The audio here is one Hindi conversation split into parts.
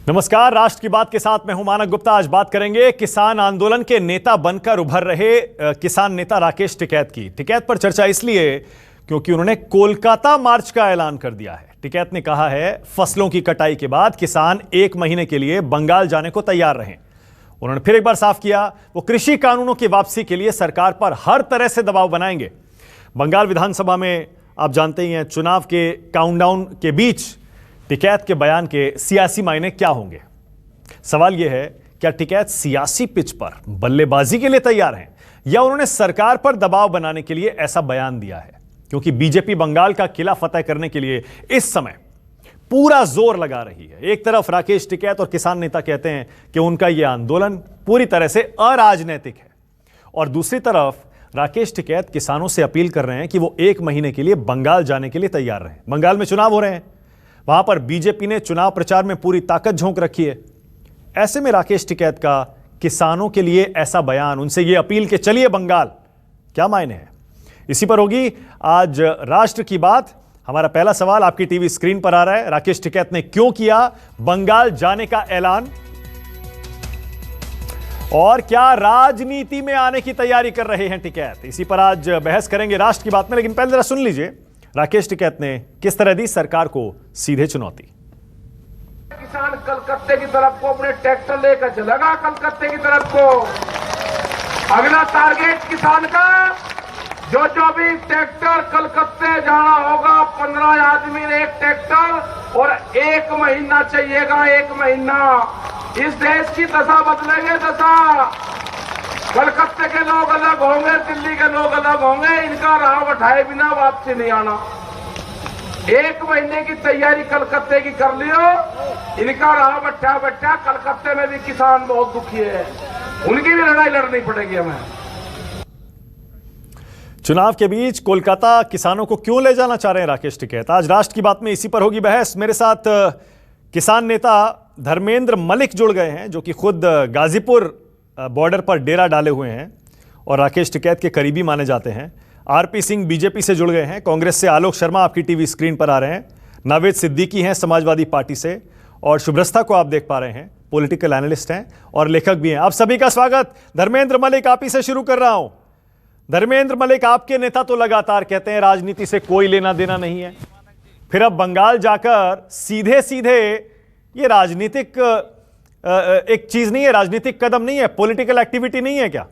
नमस्कार, राष्ट्र की बात के साथ मैं हूं मानक गुप्ता। आज बात करेंगे किसान आंदोलन के नेता बनकर उभर रहे किसान नेता राकेश टिकैत की। टिकैत पर चर्चा इसलिए क्योंकि उन्होंने कोलकाता मार्च का ऐलान कर दिया है। टिकैत ने कहा है फसलों की कटाई के बाद किसान 1 महीने के लिए बंगाल जाने को तैयार रहें। उन्होंने फिर एक बार साफ किया वो कृषि कानूनों की वापसी के लिए सरकार पर हर तरह से दबाव बनाएंगे। बंगाल विधानसभा में आप जानते ही हैं, चुनाव के काउंटडाउन के बीच टिकैत के बयान के सियासी मायने क्या होंगे। सवाल यह है, क्या टिकैत सियासी पिच पर बल्लेबाजी के लिए तैयार हैं या उन्होंने सरकार पर दबाव बनाने के लिए ऐसा बयान दिया है? क्योंकि बीजेपी बंगाल का किला फतेह करने के लिए इस समय पूरा जोर लगा रही है। एक तरफ राकेश टिकैत और किसान नेता कहते हैं कि उनका यह आंदोलन पूरी तरह से अराजनैतिक है, और दूसरी तरफ राकेश टिकैत किसानों से अपील कर रहे हैं कि वो 1 महीने के लिए बंगाल जाने के लिए तैयार रहें। बंगाल में चुनाव हो रहे हैं, वहां पर बीजेपी ने चुनाव प्रचार में पूरी ताकत झोंक रखी है। ऐसे में राकेश टिकैत का किसानों के लिए ऐसा बयान, उनसे यह अपील कि चलिए बंगाल, क्या मायने हैं? इसी पर होगी आज राष्ट्र की बात। हमारा पहला सवाल आपकी टीवी स्क्रीन पर आ रहा है। राकेश टिकैत ने क्यों किया बंगाल जाने का ऐलान, और क्या राजनीति में आने की तैयारी कर रहे हैं टिकैत? इसी पर आज बहस करेंगे राष्ट्र की बात में। लेकिन पहले जरा सुन लीजिए राकेश टिकैत ने किस तरह दी सरकार को सीधे चुनौती। किसान कलकत्ते की तरफ को अपने ट्रैक्टर लेकर चलेगा, कलकत्ते की तरफ को। अगला टारगेट किसान का जो भी ट्रैक्टर कलकत्ते जाना होगा, 15 आदमी ने एक ट्रैक्टर, और 1 महीना चाहिएगा, 1 महीना। इस देश की दशा बदलेंगे, दशा। कलकत्ते के लोग अलग होंगे, दिल्ली के लोग अलग होंगे, इनका राह बैठाए बिना वापसी नहीं आना। 1 महीने की तैयारी कलकत्ते की कर लियो, इनका राह बैठा कलकत्ते में भी किसान बहुत दुखी है, उनकी भी लड़ाई लड़नी पड़ेगी हमें। चुनाव के बीच कोलकाता किसानों को क्यों ले जाना चाह रहे हैं राकेश टिकैत? आज राष्ट्र की बात में इसी पर होगी बहस। मेरे साथ किसान नेता धर्मेंद्र मलिक जुड़ गए हैं, जो कि खुद गाजीपुर बॉर्डर पर डेरा डाले हुए हैं और राकेश टिकैत के करीबी माने जाते हैं। आरपी सिंह बीजेपी से जुड़ गए हैं। कांग्रेस से आलोक शर्मा आपकी टीवी स्क्रीन पर आ रहे हैं। नावेद सिद्दीकी हैं समाजवादी पार्टी से, और शुभ्रस्था को आप देख पा रहे हैं, पॉलिटिकल एनालिस्ट हैं और लेखक भी हैं। आप सभी का स्वागत। धर्मेंद्र मलिक, आप ही से शुरू कर रहा हूं। धर्मेंद्र मलिक, आपके नेता तो लगातार कहते हैं राजनीति से कोई लेना देना नहीं है, फिर अब बंगाल जाकर सीधे सीधे ये राजनीतिक एक चीज नहीं है, राजनीतिक कदम नहीं है, पॉलिटिकल एक्टिविटी नहीं है क्या?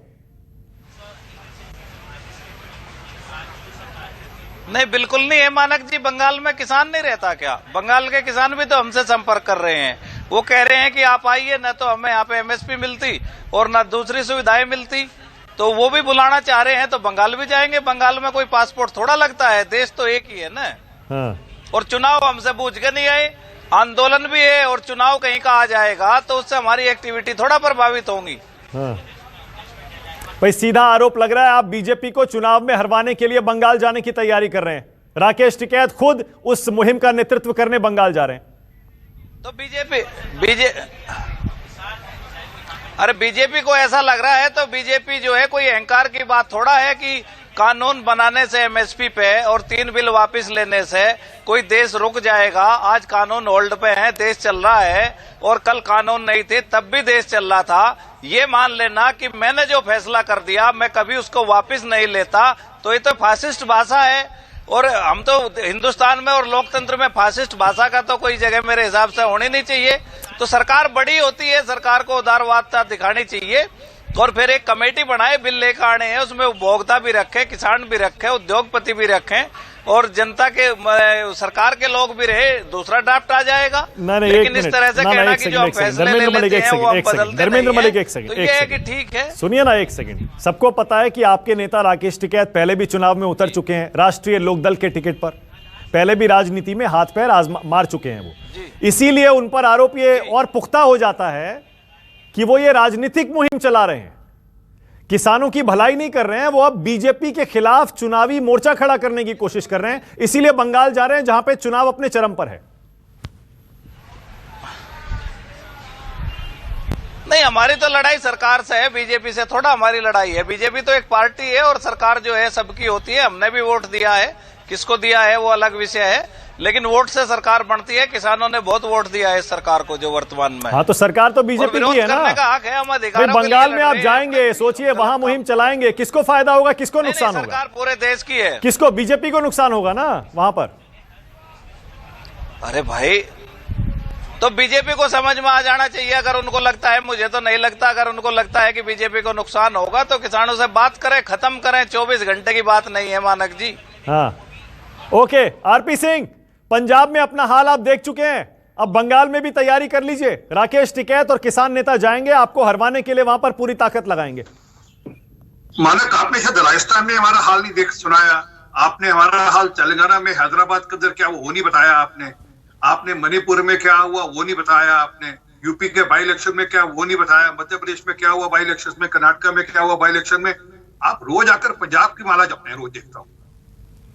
नहीं, बिल्कुल नहीं है मानक जी। बंगाल में किसान नहीं रहता क्या? बंगाल के किसान भी तो हमसे संपर्क कर रहे हैं। वो कह रहे हैं कि आप आइए, न तो हमें यहाँ पे एमएसपी मिलती और न दूसरी सुविधाएं मिलती, तो वो भी बुलाना चाह रहे हैं, तो बंगाल भी जाएंगे। बंगाल में कोई पासपोर्ट थोड़ा लगता है, देश तो एक ही है ना। हाँ। और चुनाव हमसे पूछ के नहीं आए, आंदोलन भी है और चुनाव कहीं का आ जाएगा तो उससे हमारी एक्टिविटी थोड़ा प्रभावित होंगी। हाँ। भाई सीधा आरोप लग रहा है आप बीजेपी को चुनाव में हरवाने के लिए बंगाल जाने की तैयारी कर रहे हैं। राकेश टिकैत खुद उस मुहिम का नेतृत्व करने बंगाल जा रहे हैं। तो बीजेपी को ऐसा लग रहा है, तो बीजेपी जो है कोई अहंकार की बात थोड़ा है कि कानून बनाने से एमएसपी पे और 3 बिल वापस लेने से कोई देश रुक जाएगा। आज कानून होल्ड पे है, देश चल रहा है, और कल कानून नहीं थे तब भी देश चल रहा था। ये मान लेना कि मैंने जो फैसला कर दिया मैं कभी उसको वापस नहीं लेता, तो ये तो फासिस्ट भाषा है। और हम तो हिंदुस्तान में और लोकतंत्र में फासिस्ट भाषा का तो कोई जगह मेरे हिसाब से होनी नहीं चाहिए। तो सरकार बड़ी होती है, सरकार को उदारवादता दिखानी चाहिए, और फिर एक कमेटी बनाए, बिल लेकर आने हैं, उसमें उपभोक्ता भी रखे, किसान भी रखे, उद्योगपति भी रखें, और जनता के सरकार के लोग भी रहे, दूसरा ड्राफ्ट आ जाएगा। लेकिन इस तरह से कहना कि जो हम फैसले ले लेते हैं वो हम बदलते धर्मेंद्र मलिक, एक तो सेकंड, ये है कि ठीक है। सुनिए ना, एक सेकंड। सबको पता है कि आपके नेता राकेश टिकैत पहले भी चुनाव में उतर चुके हैं, राष्ट्रीय लोकदल के टिकट पर पहले भी राजनीति में हाथ पैर मार चुके हैं वो, इसीलिए उन पर आरोप ये और पुख्ता हो जाता है कि वो ये राजनीतिक मुहिम चला रहे हैं, किसानों की भलाई नहीं कर रहे हैं। वो अब बीजेपी के खिलाफ चुनावी मोर्चा खड़ा करने की कोशिश कर रहे हैं, इसीलिए बंगाल जा रहे हैं जहां पे चुनाव अपने चरम पर है। नहीं, हमारी तो लड़ाई सरकार से है, बीजेपी से थोड़ा हमारी लड़ाई है। बीजेपी तो एक पार्टी है और सरकार जो है सबकी होती है। हमने भी वोट दिया है, किसको दिया है वो अलग विषय है, लेकिन वोट से सरकार बनती है। किसानों ने बहुत वोट दिया है इस सरकार को जो वर्तमान में। हाँ, तो सरकार तो बीजेपी की है ना। करने का हक है, हम अधिकारों फिर के लिए बंगाल में लड़ आप रहे हैं। जाएंगे, सोचिए वहां मुहिम चलाएंगे, किसको फायदा होगा, किसको नुकसान होगा? सरकार पूरे देश की है। किसको? बीजेपी को नुकसान होगा ना वहां पर। अरे भाई, तो बीजेपी को समझ में आ जाना चाहिए अगर उनको लगता है। मुझे तो नहीं लगता। अगर उनको लगता है कि बीजेपी को नुकसान होगा तो किसानों से बात करें, खत्म करें। 24 घंटे की बात नहीं है मानक जी। हाँ, ओके। आरपी सिंह, पंजाब में अपना हाल आप देख चुके हैं, अब बंगाल में भी तैयारी कर लीजिए। राकेश टिकैत और किसान नेता जाएंगे, आपको हरवाने के लिए वहां पर पूरी ताकत लगाएंगे। मानक, आपने शायद राजस्थान में हमारा हाल नहीं देख सुनाया। आपने हमारा हाल तेलंगाना में हैदराबाद के अंदर क्या वो नहीं बताया आपने मणिपुर में क्या हुआ वो नहीं बताया आपने, यूपी के बाई इलेक्शन में क्या वो नहीं बताया, मध्य प्रदेश में क्या हुआ बाई इलेक्शन में, कर्नाटक में क्या हुआ बाई इलेक्शन में। आप रोज आकर पंजाब की माला जपते हैं, रोज देखता हूँ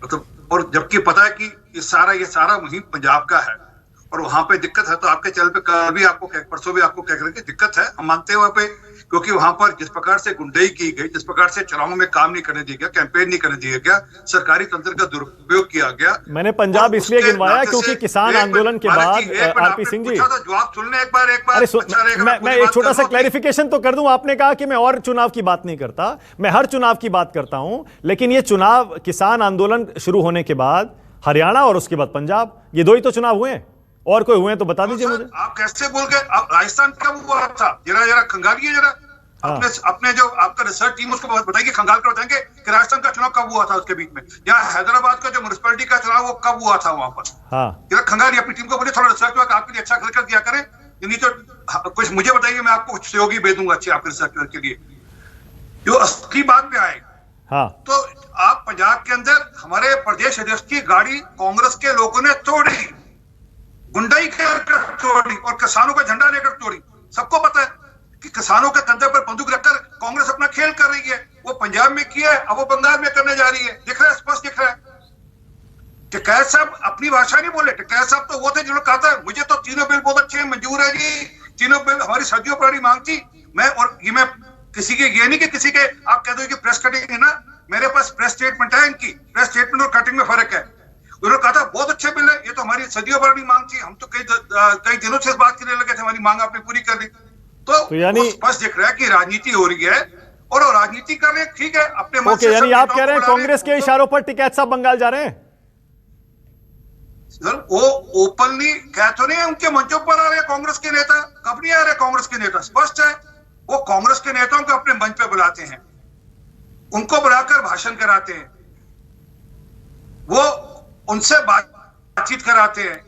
मतलब। और जबकि पता है कि ये सारा मुहिम पंजाब का है और वहां पे दिक्कत है। तो आपके चैनल पे कल भी आपको परसों भी आपको कह रहे कि दिक्कत है, हम मानते हैं वहां पे, क्योंकि वहां पर जिस प्रकार से गुंडाई की गई, जिस प्रकार से चुनावों में काम नहीं करने दिया गया, कैंपेन नहीं करने दिया गया, सरकारी तंत्र का दुरुपयोग किया गया। मैंने पंजाब इसलिए गिनवाया क्योंकि किसान आंदोलन के बाद आरपी सिंह जी, जवाब सुनने एक बार मैं एक छोटा सा क्लैरिफिकेशन तो कर दूं। आपने कहा कि मैं और चुनाव की बात नहीं करता, मैं हर चुनाव की बात करता हूं, लेकिन ये चुनाव किसान आंदोलन शुरू होने के बाद हरियाणा और उसके बाद पंजाब, ये दो ही तो चुनाव हुए हैं, और कोई हुए तो बता दीजिए मुझे। आप कैसे बोल गए? राजस्थान कब हुआ था? जरा खंगालिए जरा। हाँ। अपने जो आपका रिसर्च टीम उसको बताइए, खंगाल कर बताएंगे कि राजस्थान का चुनाव कब हुआ था उसके बीच में, या हैदराबाद का जो म्युनिसिपैलिटी का चुनाव वो कब हुआ था वहां पर। हाँ, जरा खंगालिए, अपनी टीम को बोलिए थोड़ा रिसर्च वर्क आपके लिए अच्छा कर दिया करें। नहीं तो कुछ मुझे बताइए, मैं आपको कुछ सहयोगी भेजूंगा अच्छे आपके रिसर्च वर्क के लिए, जो असली बात पे आएगा। हाँ, तो आप पंजाब के अंदर हमारे प्रदेश अध्यक्ष की गाड़ी कांग्रेस के लोगों ने तोड़ी, गुंडाई कर तोड़ी और किसानों का झंडा लेकर तोड़ी। सबको पता है कि किसानों के कंधे पर बंदूक रखकर कांग्रेस अपना खेल कर रही है। वो पंजाब में किया है, अब वो बंगाल में करने जा रही है। दिख रहा है, स्पष्ट दिख रहा है। टिकैत साहब अपनी भाषा नहीं बोले। टिकैत साहब तो वो थे जिन्होंने कहा था मुझे तो तीनों बिल बहुत अच्छे मंजूर है जी, तीनों बिल हमारी सदियों पुरानी मांग थी। मैं किसी के ये नहीं कि किसी के आप कह दो कि प्रेस कटिंग है ना, मेरे पास प्रेस स्टेटमेंट है इनकी। प्रेस स्टेटमेंट और कटिंग में फर्क है। उन्होंने कहा था बहुत अच्छे बिल है, ये तो हमारी सदियों पुरानी मांग थी, हम तो कई दिनों से इस बात करने लगे थे, हमारी मांग आपने पूरी कर दी। तो यानी स्पष्ट दिख रहा है कि राजनीति हो रही है और वो राजनीति कर रहे हैं, ठीक है, अपने मन से। यानी आप कह रहे हैं कांग्रेस के इशारों पर टिकैत साहब बंगाल जा रहे हैं? सर, वो ओपनली कह तो नहीं है, उनके मंचों पर आ रहे हैं कांग्रेस के नेता। कब नहीं आ रहे कांग्रेस के नेता? स्पष्ट है, वो कांग्रेस के नेताओं को अपने मंच पे बुलाते हैं, उनको बुलाकर भाषण कराते हैं, वो उनसे बातचीत कराते हैं,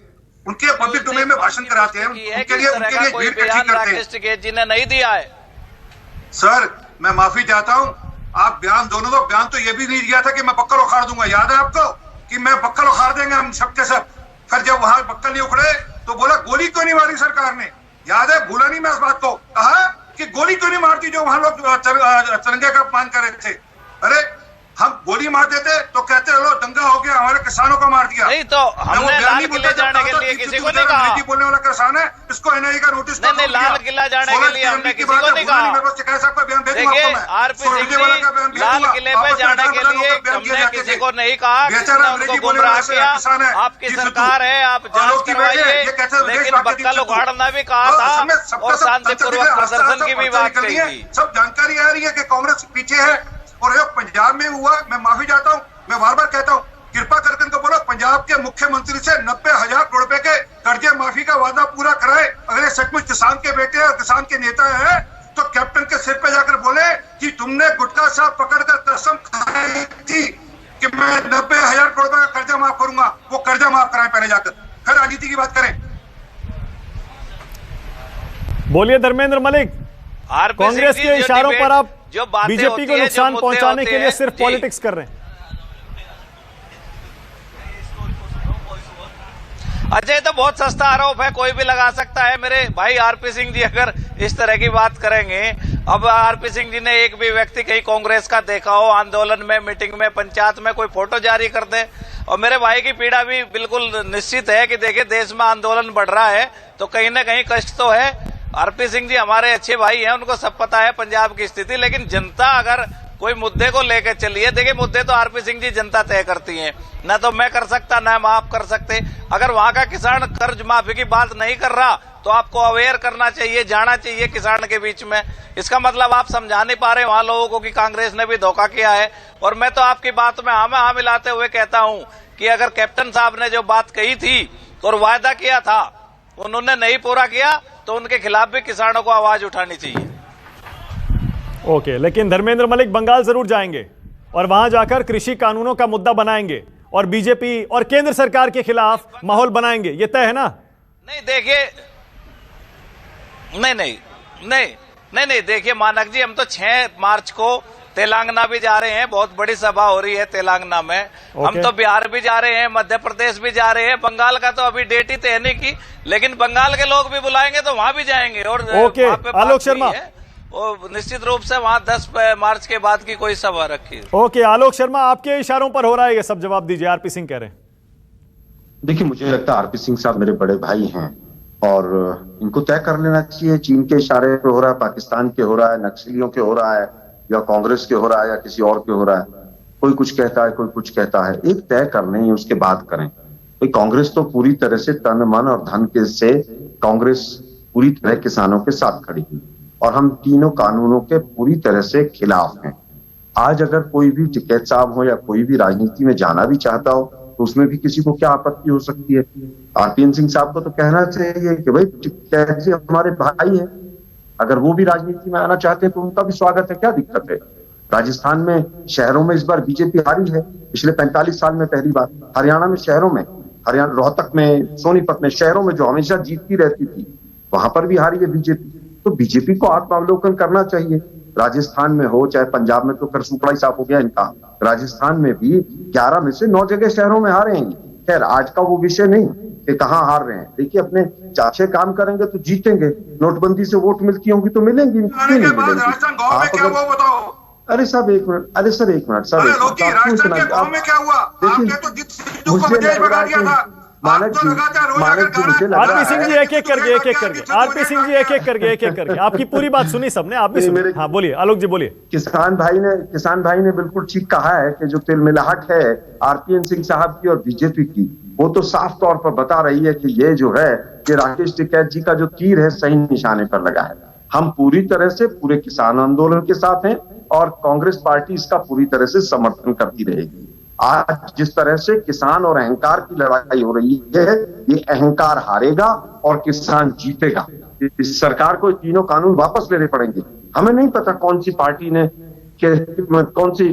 उनके पब्लिक डोमेन में भाषण कराते हैं, उनके लिए भीड़ इकट्ठी करते हैं। टिकैत जी ने नहीं दिया है। सर, मैं माफी चाहता हूं, आप बयान दोनों दो। बयान तो ये भी नहीं दिया था कि मैं बक्कल उखाड़ दूंगा, याद है आपको कि मैं बक्कल उखाड़ देंगे हम सबके सब। फिर जब वहां बक्कल नहीं उखड़े तो बोला गोली क्यों नहीं मारी सरकार ने, याद है? भूला नहीं मैं इस बात को। कहा कि गोली क्यों नहीं मारती जो वहां लोग तिरंगे का अपमान कर रहे थे। अरे हम गोली मार देते तो कहते लो दंगा हो गया, हमारे किसानों को मार दिया। नहीं तो हमने लाल किले जाने के लिए किसी को नहीं कहा। बोलने वाला किसान है, इसको एनआईए का नोटिस नहीं, लाल किला जाने के लिए हमने किसी को नहीं कहा। देखिए आरपी सिंह जी, लाल किले पे जाने के लिए हमने किसी को नहीं कहा, किसी ने उनको गुमराह किया। आपकी सरकार है, आप जांच करवाइए, लेकिन बक्कल उखाड़ना भी कहा था और शांतिपूर्वक प्रदर्शन की भी बात कही थी। सब जानकारी आ रही है कि कांग्रेस पीछे है और ये पंजाब में हुआ। मैं माफी चाहता हूं, मैं बार बार कहता हूं, कृपा करके इनको बोलो पंजाब के मुख्यमंत्री से 90,000 करोड़ रुपए के कर्जे माफी का वादा पूरा कराए। अगर ये सचमुच किसान के बेटे और किसान के नेता है तो कैप्टन के सिर पे जाकर बोले कि तुमने गुटखा साहब पकड़कर कसम खाई थी कि मैं 90,000 करोड़ रुपए का कर्जा माफ करूंगा। वो कर्जा माफ कराए पहले जाकर, फिर राजनीति की बात करें। बोलिए धर्मेंद्र मलिक, कांग्रेस के इशारों पर आप बीजेपी को नुकसान पहुंचाने के लिए सिर्फ पॉलिटिक्स कर रहे हैं। अच्छा, ये तो बहुत सस्ता आरोप है, कोई भी लगा सकता है। मेरे भाई आरपी सिंह जी अगर इस तरह की बात करेंगे, अब आरपी सिंह जी ने एक भी व्यक्ति कहीं कांग्रेस का देखा हो आंदोलन में, मीटिंग में, पंचायत में कोई फोटो जारी कर दे। और मेरे भाई की पीड़ा भी बिल्कुल निश्चित है कि देखिए देश में आंदोलन बढ़ रहा है तो कहीं ना कहीं कष्ट तो है। आरपी सिंह जी हमारे अच्छे भाई हैं, उनको सब पता है पंजाब की स्थिति, लेकिन जनता अगर कोई मुद्दे को लेकर चलिए। देखिए, मुद्दे तो आरपी सिंह जी जनता तय करती है, न तो मैं कर सकता न हम आप कर सकते। अगर वहां का किसान कर्ज माफी की बात नहीं कर रहा तो आपको अवेयर करना चाहिए, जाना चाहिए किसान के बीच में। इसका मतलब आप समझा नहीं पा रहे वहां लोगों को कि कांग्रेस ने भी धोखा किया है। और मैं तो आपकी बात में हाँ मिलाते हुए कहता हूं कि अगर कैप्टन साहब ने जो बात कही थी और वायदा किया था उन्होंने नहीं पूरा किया तो उनके खिलाफ भी किसानों को आवाज उठानी चाहिए। ओके, लेकिन धर्मेंद्र मलिक बंगाल जरूर जाएंगे और वहां जाकर कृषि कानूनों का मुद्दा बनाएंगे और बीजेपी और केंद्र सरकार के खिलाफ माहौल बनाएंगे, ये तय है ना? नहीं, देखिए, नहीं, देखिए मानक जी, हम तो 6 मार्च को तेलंगाना भी जा रहे हैं, बहुत बड़ी सभा हो रही है तेलंगाना में। हम तो बिहार भी जा रहे हैं, मध्य प्रदेश भी जा रहे हैं। बंगाल का तो अभी डेट ही तय नहीं की, लेकिन बंगाल के लोग भी बुलाएंगे तो वहां भी जाएंगे। और ओके, आलोक शर्मा, वो निश्चित रूप से वहां 10 मार्च के बाद की कोई सभा रखी। ओके, आलोक शर्मा, आपके इशारों पर हो रहा है ये सब, जवाब दीजिए। आरपी सिंह कह रहे हैं। देखिए, मुझे लगता है आरपी सिंह साहब मेरे बड़े भाई हैं और इनको तय कर लेना चाहिए। चीन के इशारे पे हो रहा है, पाकिस्तान के हो रहा है, नक्सलियों के हो रहा है, या कांग्रेस के हो रहा है, या किसी और के हो रहा है। कोई कुछ कहता है, कोई कुछ कहता है। एक तय कर लें, उसके बाद करें। तो कांग्रेस तो पूरी तरह से तन मन और धन के से कांग्रेस पूरी तरह किसानों के साथ खड़ी हुई और हम तीनों कानूनों के पूरी तरह से खिलाफ हैं। आज अगर कोई भी टिकैत साहब हो या कोई भी राजनीति में जाना भी चाहता हो तो उसमें भी किसी को क्या आपत्ति हो सकती है? आरपीएन सिंह साहब को तो कहना चाहिए कि भाई टिकैत जी हमारे भाई हैं, अगर वो भी राजनीति में आना चाहते हैं तो उनका भी स्वागत है, क्या दिक्कत है? राजस्थान में शहरों में इस बार बीजेपी हारी है, पिछले 45 साल में पहली बार। हरियाणा में शहरों में, हरियाणा रोहतक में, सोनीपत में, शहरों में जो हमेशा जीतती रहती थी, वहां पर भी हारी है बीजेपी। तो बीजेपी को आत्मावलोकन करना चाहिए। राजस्थान में हो चाहे पंजाब में, तो कर सुपड़ा ही साफ हो गया इनका। राजस्थान में भी 11 में से 9 जगह शहरों में हारे हैं। खैर, आज का वो विषय नहीं कि कहां हार रहे हैं। देखिए, अपने अच्छे काम करेंगे तो जीतेंगे। नोटबंदी से वोट मिलती होंगी तो मिलेंगी, क्यों नहीं मिलेंगी? अरे साहब एक मिनट, अरे सर एक मिनट सर, देखिए मुझे लग रहा है मानक जी मुझे लग रहा है। आरपी सिंह जी एक एक करके आरपी सिंह जी एक एक करके आपकी पूरी बात सुनी सबने, आप भी सुनिए। हाँ बोलिए आलोक जी, बोलिए। किसान भाई ने बिल्कुल ठीक कहा है कि जो तिलमिलाहट है आरपीएन सिंह साहब की और बीजेपी की, वो तो साफ तौर पर बता रही है कि ये जो है कि राकेश टिकैत जी का जो तीर है सही निशाने पर लगा है। हम पूरी तरह से पूरे किसान आंदोलन के साथ हैं और कांग्रेस पार्टी इसका पूरी तरह से समर्थन करती रहेगी। आज जिस तरह से किसान और अहंकार की लड़ाई हो रही है, ये अहंकार हारेगा और किसान जीतेगा। इस सरकार को तीनों कानून वापस लेने पड़ेंगे। हमें नहीं पता कौन सी पार्टी ने कौन सी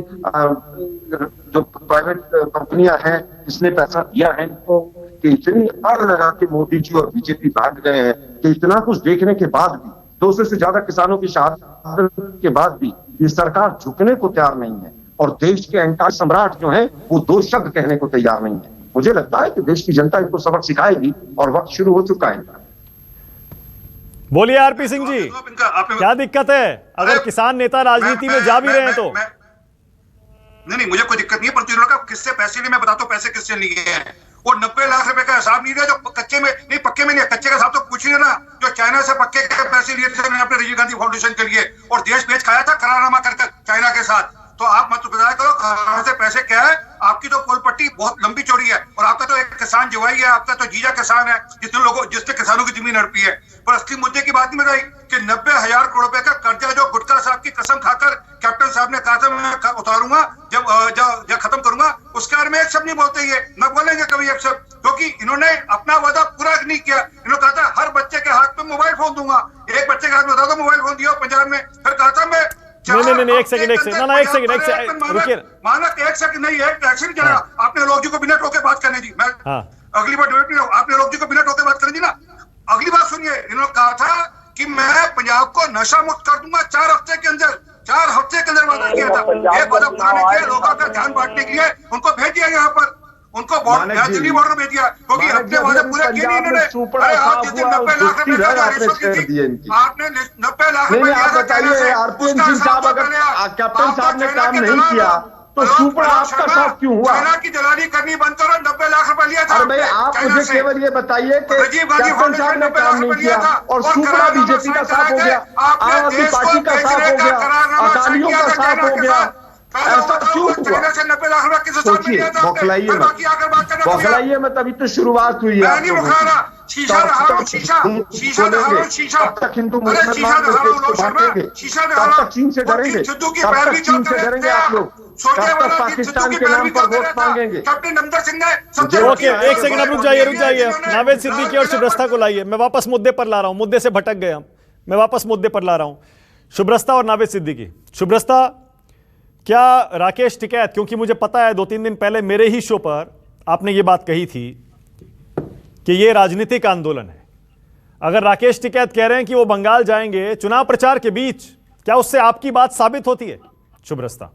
जो प्राइवेट कंपनियां हैं जिसने पैसा दिया है इनको कि इतनी आग लगा के मोदी जी और बीजेपी भाग गए हैं कि इतना कुछ देखने के बाद भी, 200 से ज्यादा किसानों की शहादत के बाद भी ये सरकार झुकने को तैयार नहीं है और देश के अहंकार सम्राट जो है वो 2 शब्द कहने को तैयार नहीं है। मुझे लगता है कि देश की जनता इनको सबक सिखाएगी और वक्त शुरू हो चुका है। बोलिए आरपी सिंह जी, क्या दिक्कत है अगर किसान नेता राजनीति में जा भी रहे हैं तो? नहीं, मुझे कोई दिक्कत नहीं है, परंतु इन्होंने किससे पैसे लिए मैं बताता हूँ। पैसे किससे लिए हैं? वो 90 लाख रुपए का हिसाब नहीं दिया जो कच्चे में नहीं, पक्के में नहीं। कच्चे का हिसाब तो पूछ ही ना, जो चाइना से पक्के के पैसे लिए थे मैंने अपने राजीव गांधी फाउंडेशन के लिए और देश बेच खाया था करारनामा करके चाइना के साथ। तो आप मत बताया करो कहां से पैसे क्या है। आपकी तो पोल पट्टी बहुत लंबी चौड़ी है और आपका तो एक किसान जवाई है, आपका तो जीजा किसान है जिसने किसानों की जमीन हड़पी है। पर असली मुद्दे की बात नहीं बताई कि 90,000 करोड़ रुपए का कर्जा जो गुटका साहब की कसम खाकर कैप्टन साहब ने कहा था मैं उतारूंगा जब खत्म करूंगा, उसके बारे में एक शब्द नहीं बोलते। ये न बोलेंगे कभी एक शब्द, क्योंकि इन्होंने अपना वादा पूरा नहीं किया। इन्होंने कहा था हर बच्चे के हाथ में मोबाइल फोन दूंगा। एक बच्चे के हाथ में बता दो मोबाइल फोन दिया पंजाब में। फिर कहा था मैं नहीं, एक सेकंड रुकिए। मानक एक सेकंड नहीं, एक टैक्सी नहीं चलेगा। आपने लोग जी को बिना टोके बात करने दी। मैं अगली बार डिबेट में आपने लोग जी को बिना टोके बात करने दी ना। अगली बात सुनिए, इन्होंने कहा था कि मैं पंजाब को नशा मुक्त कर दूंगा 4 हफ्ते के अंदर। 4 हफ्ते के अंदर वादा किया था। ये वादा पूरा नहीं किया। लोगों का ध्यान बांटने के लिए उनको भेज दिया यहाँ पर, उनको दिल्ली बॉर्डर भेज दिया क्योंकि अपने वादे पूरे किए नहीं इन्होंने। आप जिस दिन 90 लाख रुपए आपने 90 लाख रुपए बताइए आरपीएन सिंह साहब, अगर कैप्टन साहब ने काम नहीं किया तो सुपड़ा आपका साथ क्यों हुआ? चाइना की जलाली करनी बंद करो। 90 लाख रुपए लिया था। अरे भाई आप मुझे केवल ये बताइए कि कैप्टन साहब ने काम नहीं किया और सुपड़ा बीजेपी का साथ हो गया, आम आदमी पार्टी का साथ हो गया, अकालियों का साथ साथ हो गया, ऐसा क्यों हुआ? सोचिए, बौखलाइए मत, बौखलाइए मत, अभी तो शुरुआत हुई है। आप लोगों की तब तक हिंदू मुसलमान बांटेंगे, तब तक चीन से डरेंगे, तब तक चीन से डरेंगे आप लोग, तब तक पाकिस्तान के नाम पर वोट मांगेंगे। ओके, एक सेकंड, अब रुक जाइए। नावेद सिद्दीकी और शुभ्रस्ता को लाइए, मैं वापस मुद्दे पर ला रहा हूं, मुद्दे से भटक गए हम, मैं वापस मुद्दे पर ला रहा हूं। शुभ्रस्ता और नावेद सिद्दीकी। शुभ्रस्ता, क्या राकेश टिकैत, क्योंकि मुझे पता है 2-3 दिन पहले मेरे ही शो पर आपने ये बात कही थी कि ये राजनीतिक आंदोलन है, अगर राकेश टिकैत कह रहे हैं कि वो बंगाल जाएंगे चुनाव प्रचार के बीच, क्या उससे आपकी बात साबित होती है? शुभ्रस्ता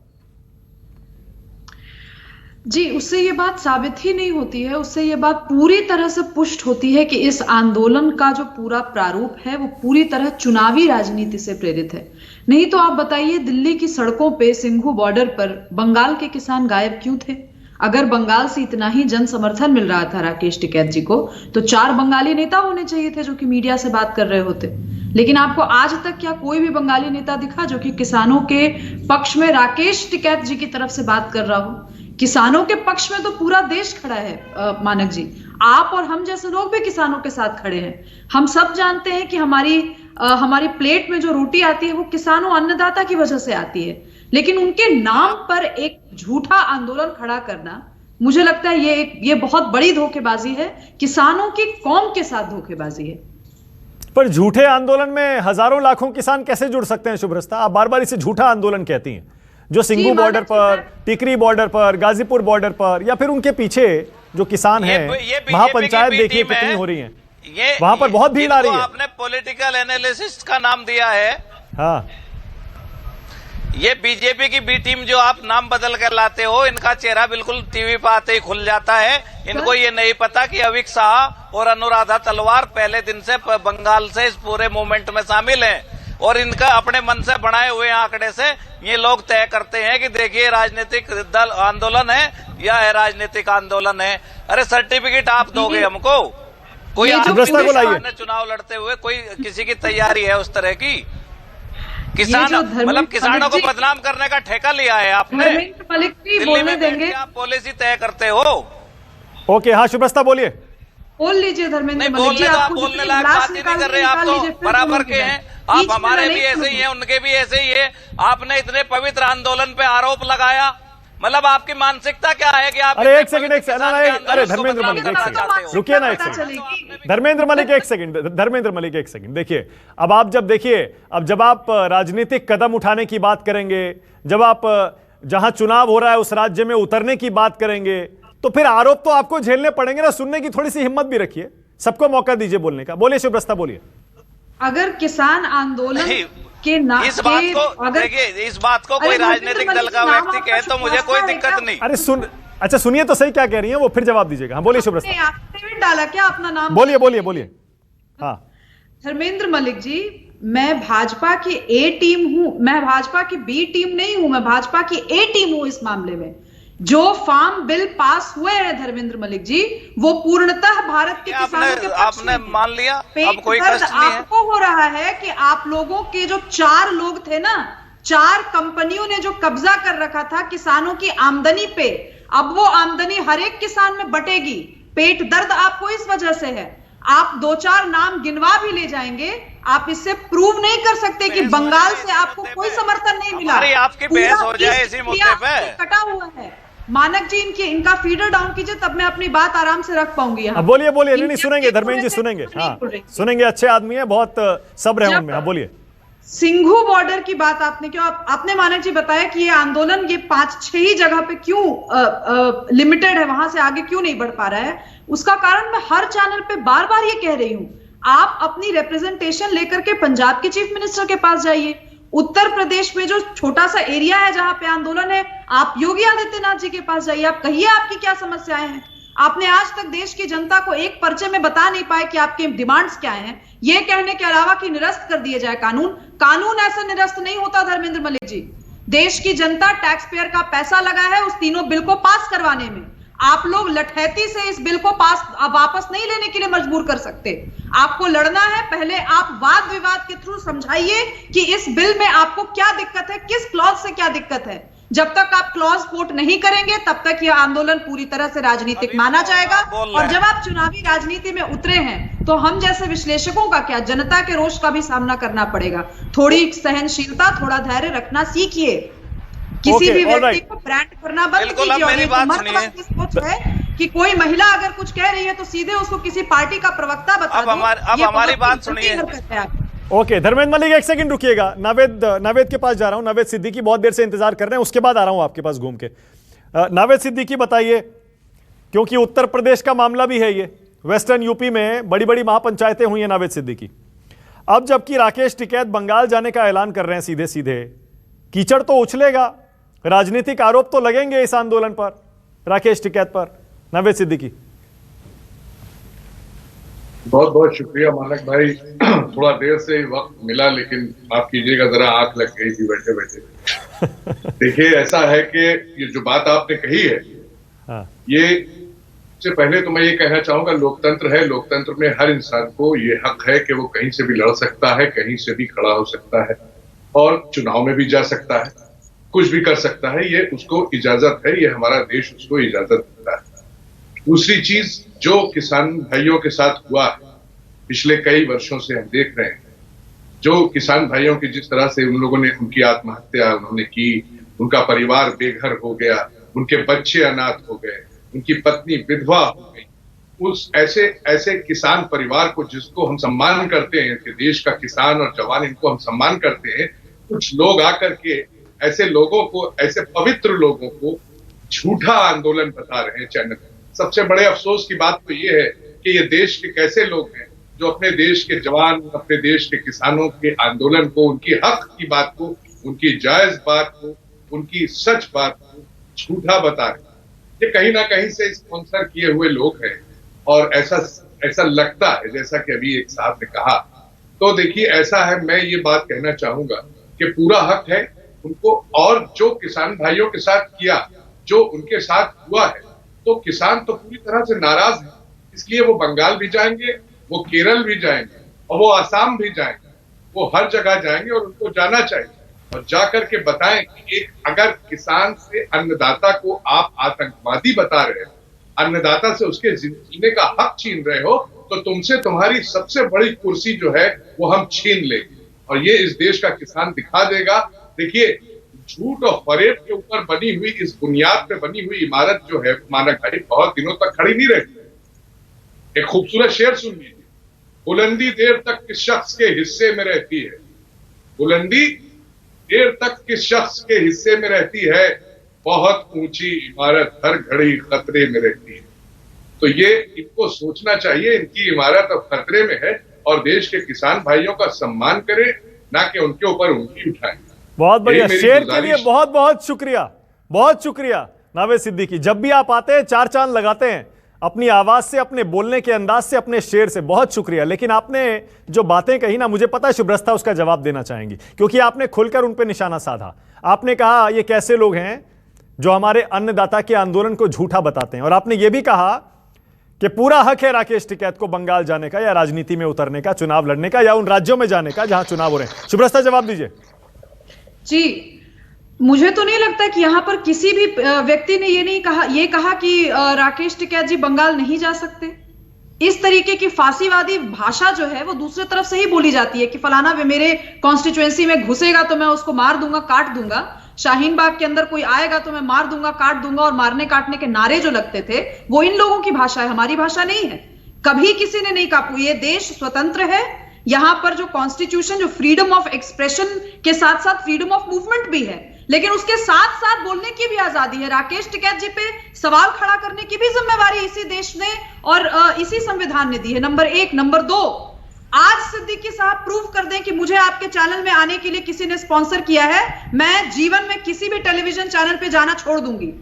जी, उससे ये बात साबित ही नहीं होती है, उससे ये बात पूरी तरह से पुष्ट होती है कि इस आंदोलन का जो पूरा प्रारूप है वो पूरी तरह चुनावी राजनीति से प्रेरित है। नहीं तो आप बताइए, दिल्ली की सड़कों पे सिंघू बॉर्डर पर बंगाल के किसान गायब क्यों थे? अगर बंगाल से इतना ही जन समर्थन मिल रहा था राकेश टिकैत जी को, तो 4 बंगाली नेता होने चाहिए थे जो कि मीडिया से बात कर रहे होते। लेकिन आपको आज तक क्या कोई भी बंगाली नेता दिखा जो कि किसानों के पक्ष में राकेश टिकैत जी की तरफ से बात कर रहा हो? किसानों के पक्ष में तो पूरा देश खड़ा है मानक जी, आप और हम जैसे लोग भी किसानों के साथ खड़े हैं। हम सब जानते हैं कि हमारी प्लेट में जो रोटी आती है वो किसानों अन्नदाता की वजह से आती है, लेकिन उनके नाम पर एक झूठा आंदोलन खड़ा करना, मुझे लगता है ये बहुत बड़ी धोखेबाजी है, किसानों की कौम के साथ धोखेबाजी है। पर झूठे आंदोलन में हजारों लाखों किसान कैसे जुड़ सकते हैं? शुभ्रस्ता, आप बार बार इसे झूठा आंदोलन कहती हैं, जो सिंघू बॉर्डर पर, टिकरी बॉर्डर पर, गाजीपुर बॉर्डर पर, या फिर उनके पीछे जो किसान हैं, महापंचायत देखिए कितनी हो रही है, वहां पर बहुत भीड़ आ रही है। आपने पॉलिटिकल एनालिसिस्ट का नाम दिया है। हाँ, ये बीजेपी की बी टीम जो आप नाम बदल कर लाते हो, इनका चेहरा बिल्कुल टीवी पर आते ही खुल जाता है। इनको ये नहीं पता कि अविक शाह और अनुराधा तलवार पहले दिन से बंगाल से इस पूरे मूवमेंट में शामिल हैं, और इनका अपने मन से बनाए हुए आंकड़े से ये लोग तय करते हैं कि देखिए राजनीतिक दल आंदोलन है या राजनीतिक आंदोलन है। अरे सर्टिफिकेट आप दोगे हमको? कोई चुनाव लड़ते हुए कोई किसी की तैयारी है उस तरह की? किसान मतलब किसानों को बदनाम करने का ठेका लिया है आपने। दिल्ली में देंगे आप पॉलिसी तय करते हो। ओके, हाँ शुभ्रस्ता बोलिए। बोल लीजिए धर्मेंद्र नहीं, बोलने तो आप बोलने लायक बात ही नहीं कर रहे, आप तो बराबर के हैं, आप हमारे भी ऐसे ही हैं, उनके भी ऐसे ही है। आपने इतने पवित्र आंदोलन पे आरोप लगाया, मतलब आपकी मानसिकता क्या है कि आप? अरे एक सेकंड, अरे धर्मेंद्र मलिक एक सेकंड रुकिए ना, एक सेकंड धर्मेंद्र मलिक एक सेकंड देखिए, अब आप जब आप राजनीतिक कदम उठाने की बात करेंगे, जब आप जहां चुनाव हो रहा है उस राज्य में उतरने की बात करेंगे, तो फिर आरोप तो आपको झेलने पड़ेंगे ना। सुनने की थोड़ी सी हिम्मत भी रखिए, सबको मौका दीजिए बोलने का। बोलिए शुभ्रस्ता, बोलिए। अगर किसान आंदोलन के नाम इस बात को कोई राजनीतिक दल का व्यक्ति कहे तो मुझे कोई दिक्कत नहीं। अरे अच्छा सुनिए तो सही क्या कह रही हैं वो, फिर जवाब दीजिएगा। हाँ बोलिए शुभ्रस्ता। आपने डाला क्या अपना नाम? बोलिए। हाँ धर्मेंद्र मलिक जी, मैं भाजपा की ए टीम हूं, मैं भाजपा की बी टीम नहीं हूं, मैं भाजपा की ए टीम हूं। इस मामले में जो फार्म बिल पास हुए हैं धर्मेंद्र मलिक जी, वो पूर्णतः भारत के किसानों के पक्ष में। आपने मान लिया, अब कोई कष्ट नहीं है। आपको हो रहा है कि आप लोगों के जो 4 लोग थे ना, 4 कंपनियों ने जो कब्जा कर रखा था किसानों की आमदनी पे, अब वो आमदनी हर एक किसान में बटेगी। पेट दर्द आपको इस वजह से है। आप 2-4 नाम गिनवा भी ले जाएंगे, आप इससे प्रूव नहीं कर सकते कि बंगाल से आपको कोई समर्थन नहीं मिला। आपकी बहस हो जाए इसी मुद्दे पे। कटा हुआ है मानक जी, इनका फीडर डाउन कीजिए, तब मैं अपनी बात आराम से रख पाऊंगी। बोलिए। नहीं सुनेंगे धर्मेंद्र जी, सुनेंगे। हाँ सुनेंगे, अच्छे आदमी है, बहुत सब्र है उनमें। हाँ बोलिए। सिंघू बॉर्डर की बात आपने क्यों, आपने मानक जी बताया कि ये आंदोलन ये 5-6 ही जगह पे क्यों लिमिटेड है, वहां से आगे क्यों नहीं बढ़ पा रहा है? उसका कारण मैं हर चैनल पे बार बार ये कह रही हूं, आप अपनी रिप्रेजेंटेशन लेकर के पंजाब के चीफ मिनिस्टर के पास जाइए, उत्तर प्रदेश में जो छोटा सा एरिया है जहां पे आंदोलन है, आप योगी आदित्यनाथ जी के पास जाइए, आप कहिए आपकी क्या समस्याएं हैं। आपने आज तक देश की जनता को एक पर्चे में बता नहीं पाए कि आपके डिमांड्स क्या हैं, ये कहने के अलावा कि निरस्त कर दिए जाए कानून ऐसा निरस्त नहीं होता धर्मेंद्र मलिक जी। देश की जनता टैक्स पेयर का पैसा लगा है उस तीनों बिल को पास करवाने में। आप लोग लठैती से इस बिल को वापस नहीं लेने के लिए मजबूर कर सकते। आपको लड़ना है, पहले आप वाद विवाद के थ्रू समझाइए कि इस बिल में आपको क्या दिक्कत है, किस क्लॉज से क्या दिक्कत है। जब तक आप क्लॉज वोट नहीं करेंगे तब तक यह आंदोलन पूरी तरह से राजनीतिक माना जाएगा। और जब आप चुनावी राजनीति में उतरे हैं तो हम जैसे विश्लेषकों का क्या, जनता के रोष का भी सामना करना पड़ेगा। थोड़ी सहनशीलता, थोड़ा धैर्य रखना सीखिए। किसी भी व्यक्ति को ब्रांड करना बंद कीजिए। और ये मर्दवादी सोच है कि कोई महिला अगर कुछ कह रही है तो सीधे उसको किसी पार्टी का प्रवक्ता बता दो। अब हमारी बात सुनिए। ओके, धर्मेंद्र मलिक एक सेकंड रुकिएगा। नावेद के पास जा रहा हूं। नावेद सिद्दीकी बहुत देर से इंतजार कर रहे हैं, उसके बाद आ रहा हूं आपके पास घूम के। नावेद सिद्दीकी बताइए, क्योंकि उत्तर प्रदेश का मामला भी है ये, वेस्टर्न यूपी में बड़ी बड़ी महापंचायतें हुई हैं नावेद सिद्दीकी। अब जबकि राकेश टिकैत बंगाल जाने का ऐलान कर रहे हैं सीधे सीधे, कीचड़ तो उछलेगा, राजनीतिक आरोप तो लगेंगे इस आंदोलन पर, राकेश टिकैत पर। नावेद सिद्दीकी। बहुत बहुत शुक्रिया मानक भाई, थोड़ा देर से वक्त मिला, लेकिन आप कीजिएगा, जरा आंख लग गई थी बैठे बैठे। देखिए, ऐसा है कि ये जो बात आपने कही है, हाँ। ये से पहले तो मैं ये कहना चाहूंगा, लोकतंत्र है, लोकतंत्र में हर इंसान को ये हक है कि वो कहीं से भी लड़ सकता है, कहीं से भी खड़ा हो सकता है और चुनाव में भी जा सकता है, कुछ भी कर सकता है, ये उसको इजाजत है, ये हमारा देश उसको इजाजत देता है। दूसरी चीज, जो किसान भाइयों के साथ हुआ है पिछले कई वर्षों से हम देख रहे हैं, जो किसान भाइयों की जिस तरह से उन लोगों ने उनकी आत्महत्या उन्होंने की, उनका परिवार बेघर हो गया, उनके बच्चे अनाथ हो गए, उनकी पत्नी विधवा हो गई, उस ऐसे किसान परिवार को जिसको हम सम्मान करते हैं कि देश का किसान और जवान, इनको हम सम्मान करते हैं, कुछ लोग आकर के ऐसे लोगों को, ऐसे पवित्र लोगों को झूठा आंदोलन बता रहे हैं चैनल। सबसे बड़े अफसोस की बात तो ये है कि ये देश के कैसे लोग हैं जो अपने देश के जवान, अपने देश के किसानों के आंदोलन को, उनकी हक की बात को, उनकी जायज बात को, उनकी सच बात को झूठा बता रहे हैं। ये कहीं ना कहीं से स्पॉन्सर किए हुए लोग हैं और ऐसा लगता है, जैसा कि अभी एक साहब ने कहा। तो देखिए, ऐसा है, मैं ये बात कहना चाहूंगा कि पूरा हक है उनको, और जो किसान भाइयों के साथ किया, जो उनके साथ हुआ है, तो किसान तो पूरी तरह से नाराज है, इसलिए वो बंगाल भी जाएंगे, वो केरल भी जाएंगे और वो आसाम भी जाएंगे, वो हर जगह जाएंगे और उनको जाना चाहिए और जाकर के बताएं कि एक अगर किसान से अन्नदाता को आप आतंकवादी बता रहे हो, अन्नदाता से उसके जीने का हक छीन रहे हो, तो तुमसे तुम्हारी सबसे बड़ी कुर्सी जो है वो हम छीन लेंगे और ये इस देश का किसान दिखा देगा। देखिए, झूठ और फरेब के ऊपर बनी हुई, इस बुनियाद पे बनी हुई इमारत जो है मानक भाई, बहुत दिनों तक खड़ी नहीं रहती। एक खूबसूरत शेर सुन लीजिए, बुलंदी देर तक किस शख्स के हिस्से में रहती है, बुलंदी देर तक किस शख्स के हिस्से में रहती है, बहुत ऊंची इमारत हर घड़ी खतरे में रहती है। तो ये इनको सोचना चाहिए, इनकी इमारत अब खतरे में है और देश के किसान भाइयों का सम्मान करें, ना कि उनके ऊपर उंगली उठाएं। बहुत बढ़िया, शेर के लिए बहुत बहुत शुक्रिया, बहुत शुक्रिया नावेद सिद्दीकी। जब भी आप आते हैं चार चांद लगाते हैं अपनी आवाज से, अपने बोलने के अंदाज से, अपने शेर से, बहुत शुक्रिया। लेकिन आपने जो बातें कही ना, मुझे पता है शुभ्रस्ता उसका जवाब देना चाहेंगी, क्योंकि आपने खुलकर उन पर निशाना साधा। आपने कहा ये कैसे लोग हैं जो हमारे अन्नदाता के आंदोलन को झूठा बताते हैं, और आपने ये भी कहा कि पूरा हक है राकेश टिकैत को बंगाल जाने का, या राजनीति में उतरने का, चुनाव लड़ने का, या उन राज्यों में जाने का जहां चुनाव हो रहे हैं। शुभ्रस्ता जवाब दीजिए। जी, मुझे तो नहीं लगता कि यहाँ पर किसी भी व्यक्ति ने ये कहा कि राकेश टिकैत जी बंगाल नहीं जा सकते। इस तरीके की फांसीवादी भाषा जो है वो दूसरे तरफ से ही बोली जाती है कि फलाना वे मेरे कॉन्स्टिट्यूएंसी में घुसेगा तो मैं उसको मार दूंगा, काट दूंगा, शाहीन बाग के अंदर कोई आएगा तो मैं मार दूंगा, काट दूंगा, और मारने काटने के नारे जो लगते थे वो इन लोगों की भाषा है, हमारी भाषा नहीं है। कभी किसी ने नहीं कहा। ये देश स्वतंत्र है, यहां पर जो कॉन्स्टिट्यूशन, जो फ्रीडम ऑफ एक्सप्रेशन के साथ साथ फ्रीडम ऑफ मूवमेंट भी है, लेकिन उसके साथ साथ बोलने की भी आजादी है। राकेश टिकैत जी पे सवाल खड़ा करने की भी जिम्मेवारी इसी देश ने और इसी संविधान ने दी है, नंबर एक। नंबर दो, आज सिद्दीकी साहब प्रूव कर दें कि मुझे आपके चैनल में आने के लिए किसी ने स्पॉन्सर किया है, मैं जीवन में किसी भी टेलीविजन चैनल पे जाना छोड़ दूंगी।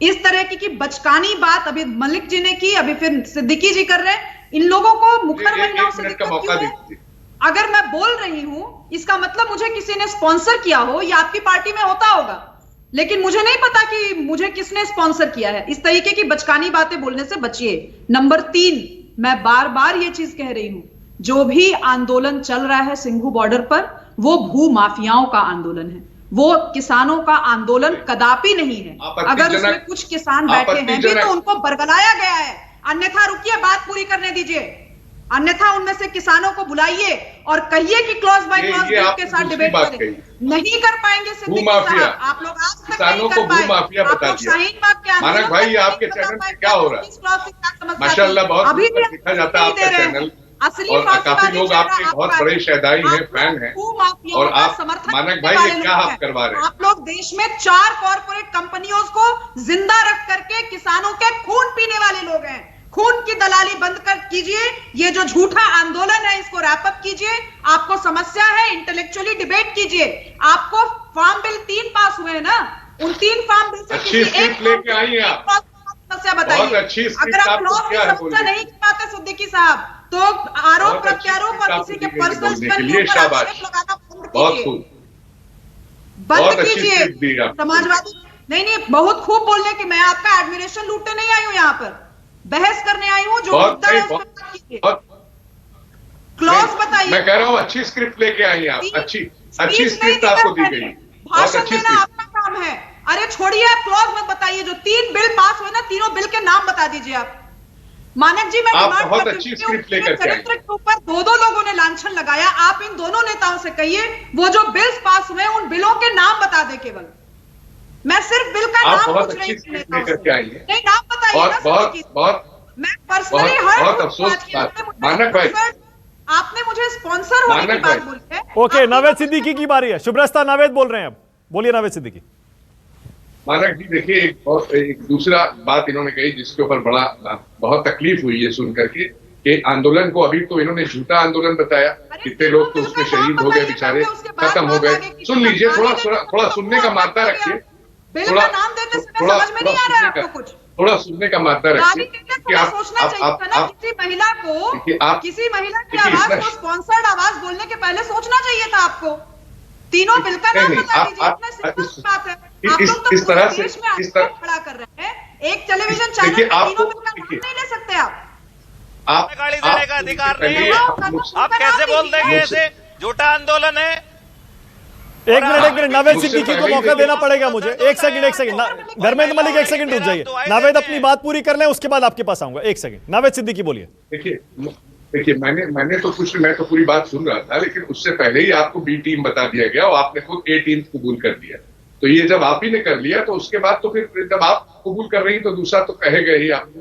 इस तरह की बचकानी बात अभी मलिक जी ने की, अभी फिर सिद्दीकी जी कर रहे हैं। इन लोगों को मुखर महिलाओं से दिक्कत क्यों है? अगर मैं बोल रही हूं इसका मतलब मुझे किसी ने स्पॉन्सर किया हो या आपकी पार्टी में होता होगा। लेकिन मुझे नहीं पता कि मुझे किसने स्पॉन्सर किया है। इस तरीके की बचकानी बातें बोलने से बचिए। नंबर 3, मैं बार बार ये चीज कह रही हूं, जो भी आंदोलन चल रहा है सिंघू बॉर्डर पर, वो भू माफियाओं का आंदोलन है, वो किसानों का आंदोलन कदापि नहीं है। अगर उसमें कुछ किसान बैठे हैं भी तो उनको बरगलाया गया है। अन्यथा रुकिए, बात पूरी करने दीजिए। अन्यथा उनमें से किसानों को बुलाइए और कहिए कि क्लॉज बाय क्लॉज बिल के साथ डिबेट करें। नहीं कर पाएंगे सिद्दीकी साहब, आप लोग आज तक नहीं कर पाए। आप लोग शाहीन बाग के मानक भाई, आपके चैनल पे क्या हो रहा है? माशाल्लाह, बहुत अभी भी दिखा जाता है आपका चैनल, और काफी लोग आपके बहुत बड़े शहदाई हैं, फैन हैं, और आप मानक भाई ये क्या आप करवा रहे हैं? आप लोग देश में 4 कॉर्पोरेट कंपनियों को जिंदा रख करके किसानों के खून पीने वाले लोग हैं। खून की दलाली बंद कर कीजिए। ये जो झूठा आंदोलन है इसको रैप अप कीजिए। आपको समस्या है, इंटेलेक्चुअली डिबेट कीजिए। आपको फार्म बिल 3 पास हुए हैं ना, उन 3 फार्म बिल से अच्छी स्क्रिप्ट लेके आई हैं आप, समस्या बताइए। अगर आप लॉ की समस्या नहीं कर पाते सिद्दीकी साहब, तो आरोप प्रत्यारोप और किसी के पर्सनल बंद कीजिए। समाजवादी नहीं, बहुत खूब बोलने की, मैं आपका एडमिरेशन लूटने नहीं आई हूं, यहाँ पर बहस करने आई हूं। जो मुद्दा है उस पर बात कीजिए। क्लॉज बताइए। मैं कह रहा हूं अच्छी स्क्रिप्ट लेके आई आप, अच्छी स्क्रिप्ट आपको दी गई, भाषण देना आपका काम है। अरे छोड़िए, आप क्लॉज मत बताइए। जो 3 बिल पास हुए ना, तीनों बिल के नाम बता दीजिए आप। मानक जी, मैं आप बहुत अच्छी स्क्रिप्ट लेकर के चरित्र के ऊपर 2 लोगों ने लांछन लगाया। आप इन दोनों नेताओं से कहिए वो जो बिल्स पास हुए उन बिलों के नाम बता दे। केवल मैं सिर्फ बिल का नाम पूछ रही हूँ, नहीं नाम बताइए। मैं पर्सनली बहुत अफसोस मानक भाई, आपने मुझे स्पॉन्सर होने की बात बोली है। ओके, नावेद सिद्दीकी की बारी है। शुभ्रस्ता नावेद बोल रहे हैं अब, बोलिए नावेद सिद्दीकी। मानक जी देखिए, एक दूसरा बात इन्होंने कही जिसके ऊपर बहुत तकलीफ हुई है सुन करके, कि आंदोलन को अभी तो इन्होंने झूठा आंदोलन बताया। कितने लोग तो उसमें शहीद हो गए, बेचारे खत्म हो गए। सुन लीजिए, थोड़ा सुनने का मात्रा रखिए, थोड़ा सुनने का मात्रा रखिए कि आप किसी महिला की आवाज को स्पॉन्सर्ड आवाज बोलने के पहले सोचना चाहिए था आपको। तीनों बिल का नाम बता दीजिए। इतना सिंपल बात है। आप लोग तो पूरे देश में आंदोलन खड़ा कर रहे हैं, एक टेलीविजन चैनल पे तीनों बिल का नाम नहीं ले सकते आप गाड़ी देने का अधिकार नहीं है। आप कैसे बोल देंगे ऐसे? झूठा आंदोलन है। एक मिनट नावेद सिद्दीकी को मौका देना पड़ेगा मुझे। एक सेकंड धर्मेंद्र मलिक, एक सेकंड रुक जाइए। नावेद अपनी बात पूरी कर लें, उसके बाद आपके पास आऊंगा। एक सेकंड, नावेद सिद्दीकी बोलिए। देखिए मैंने तो मैं तो पूरी बात सुन रहा था, लेकिन उससे पहले ही आपको बी टीम बता दिया गया और आपने खुद ए टीम कबूल कर दिया। तो ये जब आप ही ने कर लिया, तो उसके बाद तो फिर जब आप कबूल कर रही तो दूसरा तो कहेगा ही आपको।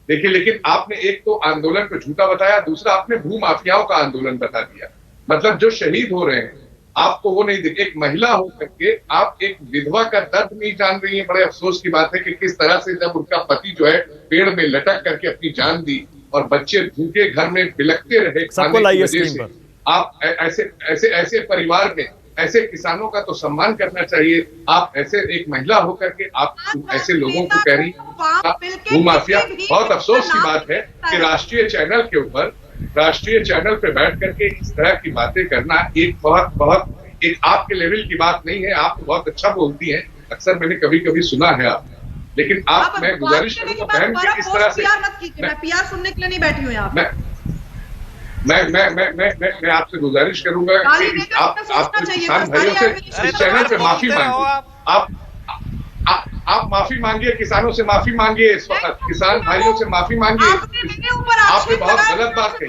देखिए, लेकिन आपने एक तो आंदोलन को झूठा बताया, दूसरा आपने भू माफियाओं का आंदोलन बता दिया। मतलब जो शहीद हो रहे हैं आपको वो नहीं दिखे। एक महिला हो करके आप एक विधवा का दर्द नहीं जान रही है। बड़े अफसोस की बात है कि किस तरह से जब उनका पति जो है पेड़ में लटक करके अपनी जान दी और बच्चे भूखे घर में बिलखते रहे खाने की वजह से, आप ऐसे परिवार में ऐसे किसानों का तो सम्मान करना चाहिए। आप ऐसे एक महिला होकर के आप ऐसे लोगों को कह रही भूमाफिया। बहुत अफसोस की बात है कि राष्ट्रीय चैनल पे बैठ करके इस तरह की बातें करना एक बहुत एक आपके लेवल की बात नहीं है। आप बहुत अच्छा बोलती हैं, अक्सर मैंने कभी कभी सुना है आप, लेकिन मैं गुजारिश करूंगा बहन कि इस तरह से मैं पीआर सुनने के लिए नहीं बैठी हूँ यहाँ। मैं आपसे गुजारिश करूंगा कि आप किसान भाइयों से इस चैनल पे माफी मांगिए। आप माफी मांगिए, किसानों से माफी मांगिए, इस वक्त किसान भाइयों से माफी मांगिए। आपने बहुत गलत बात कही,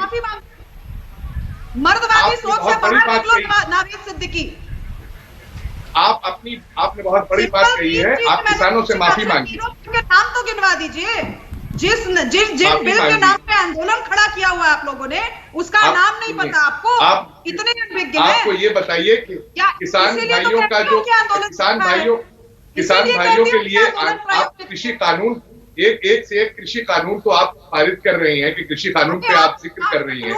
मर्दवादी सोच से बाहर निकलो नावेद सिद्दीकी। आपने बहुत बड़ी बात कही है। आप किसानों से माफी मांगिए। नाम तो गिनवा दीजिए। जिन बिल के नाम पे आंदोलन खड़ा किया हुआ है आप लोगों ने, उसका नाम नहीं पता आपको? इतने अनभिज्ञ हैं। आपको ये बताइए कि किसान भाइयों का जो किसान भाइयों के लिए आप कृषि कानून एक से एक कृषि कानून तो आप पारित कर रही हैं कि कृषि कानून पे आप जिक्र कर रही हैं,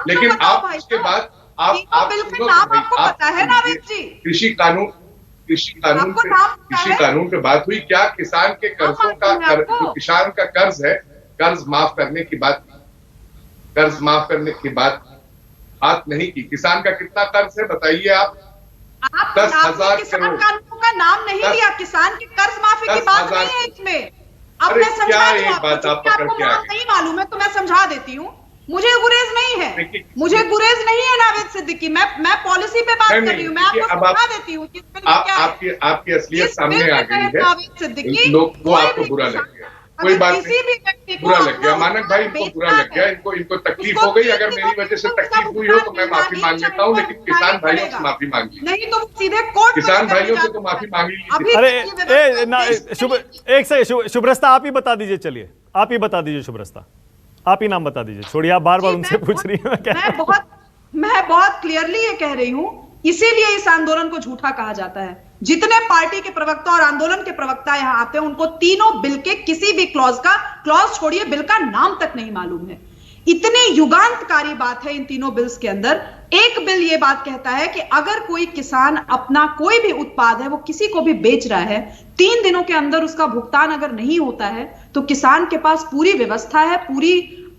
लेकिन आप उसके बाद कृषि कानून पे बात हुई क्या? किसान के कर्जों का जो किसान का कर्ज है, कर्ज माफ करने की बात नहीं की। किसान का कितना कर्ज है बताइए आप? आपने 10,000 किसान करोड़। कानूनों का नाम नहीं लिया, किसान की कर्ज माफी की बात 10,000 नहीं है इसमें। अब अरे मैं समझा क्या दूं एक आपको, बात आप क्योंकि पकड़ आपको के आ मॉडल गए। नहीं मालूम है तो मैं समझा देती हूँ। मुझे गुरेज नहीं है, देखिए, मुझे गुरेज नहीं है नावेद सिद्दीकी। मैं पॉलिसी पे बात कर रही हूँ, मैं आपको अब आप समझा देती हूँ कि इस बिल में क्या है। आपकी असलियत इस सामने बिल आ के गई तहत है। नावेद सिद्दीकी, लोग वो कोई आपको भी बुरा किसान लग गया, कोई अगर बात किसी नहीं, भी व्यक्ति को बुरा लग अपना गया। मानक भाई उत्पाद इनको बुरा बेचना लग गया, है, इनको तकलीफ उसको हो गई। 3 अगर दिनों मेरी के वजह से अंदर उसका तकलीफ हुई हो तो मैं भुगतान माफी मिलना मांग ही लेता हूँ, चाहिए, लेकिन किसान नहीं भाइयों से पड़ेगा। माफी मांग ली। नहीं तो वो सीधे कोर्ट में किसान लेकर भाइयों जा से तो सकता माफी है। मांगी ली अभी अरे तक ये व्यवस्था ना देश में शुभ, नहीं एक सेकंड शुभ्रस्ता, आप ही बता दीजिए। चलिए आप ही बता दीजिए शुभ्रस्ता, आप ही नाम बता दीजिए। छोड़िए, आप बार बार जी, उनसे पूछ रही हैं। मैं बहुत क्लियरली ये कह रही हूं, इसीलिए इस आंदोलन को झूठा कहा जाता है। जितने पार्टी के प्रवक्ता और आंदोलन के प्रवक्ता यहां आते हैं, उनको तीनों बिल के किसी भी क्लॉज छोड़िए, बिल का नाम तक नहीं मालूम है। इतनी युगांतकारी बात है इन तीनों बिल्स के अंदर। एक बिल ये बात कहता है कि अगर कोई किसान अपना कोई भी उत्पाद है वो किसी को भी बेच रहा है, 3 दिनों के अंदर उसका भुगतान अगर नहीं होता है तो किसान के पास पूरी व्यवस्था है,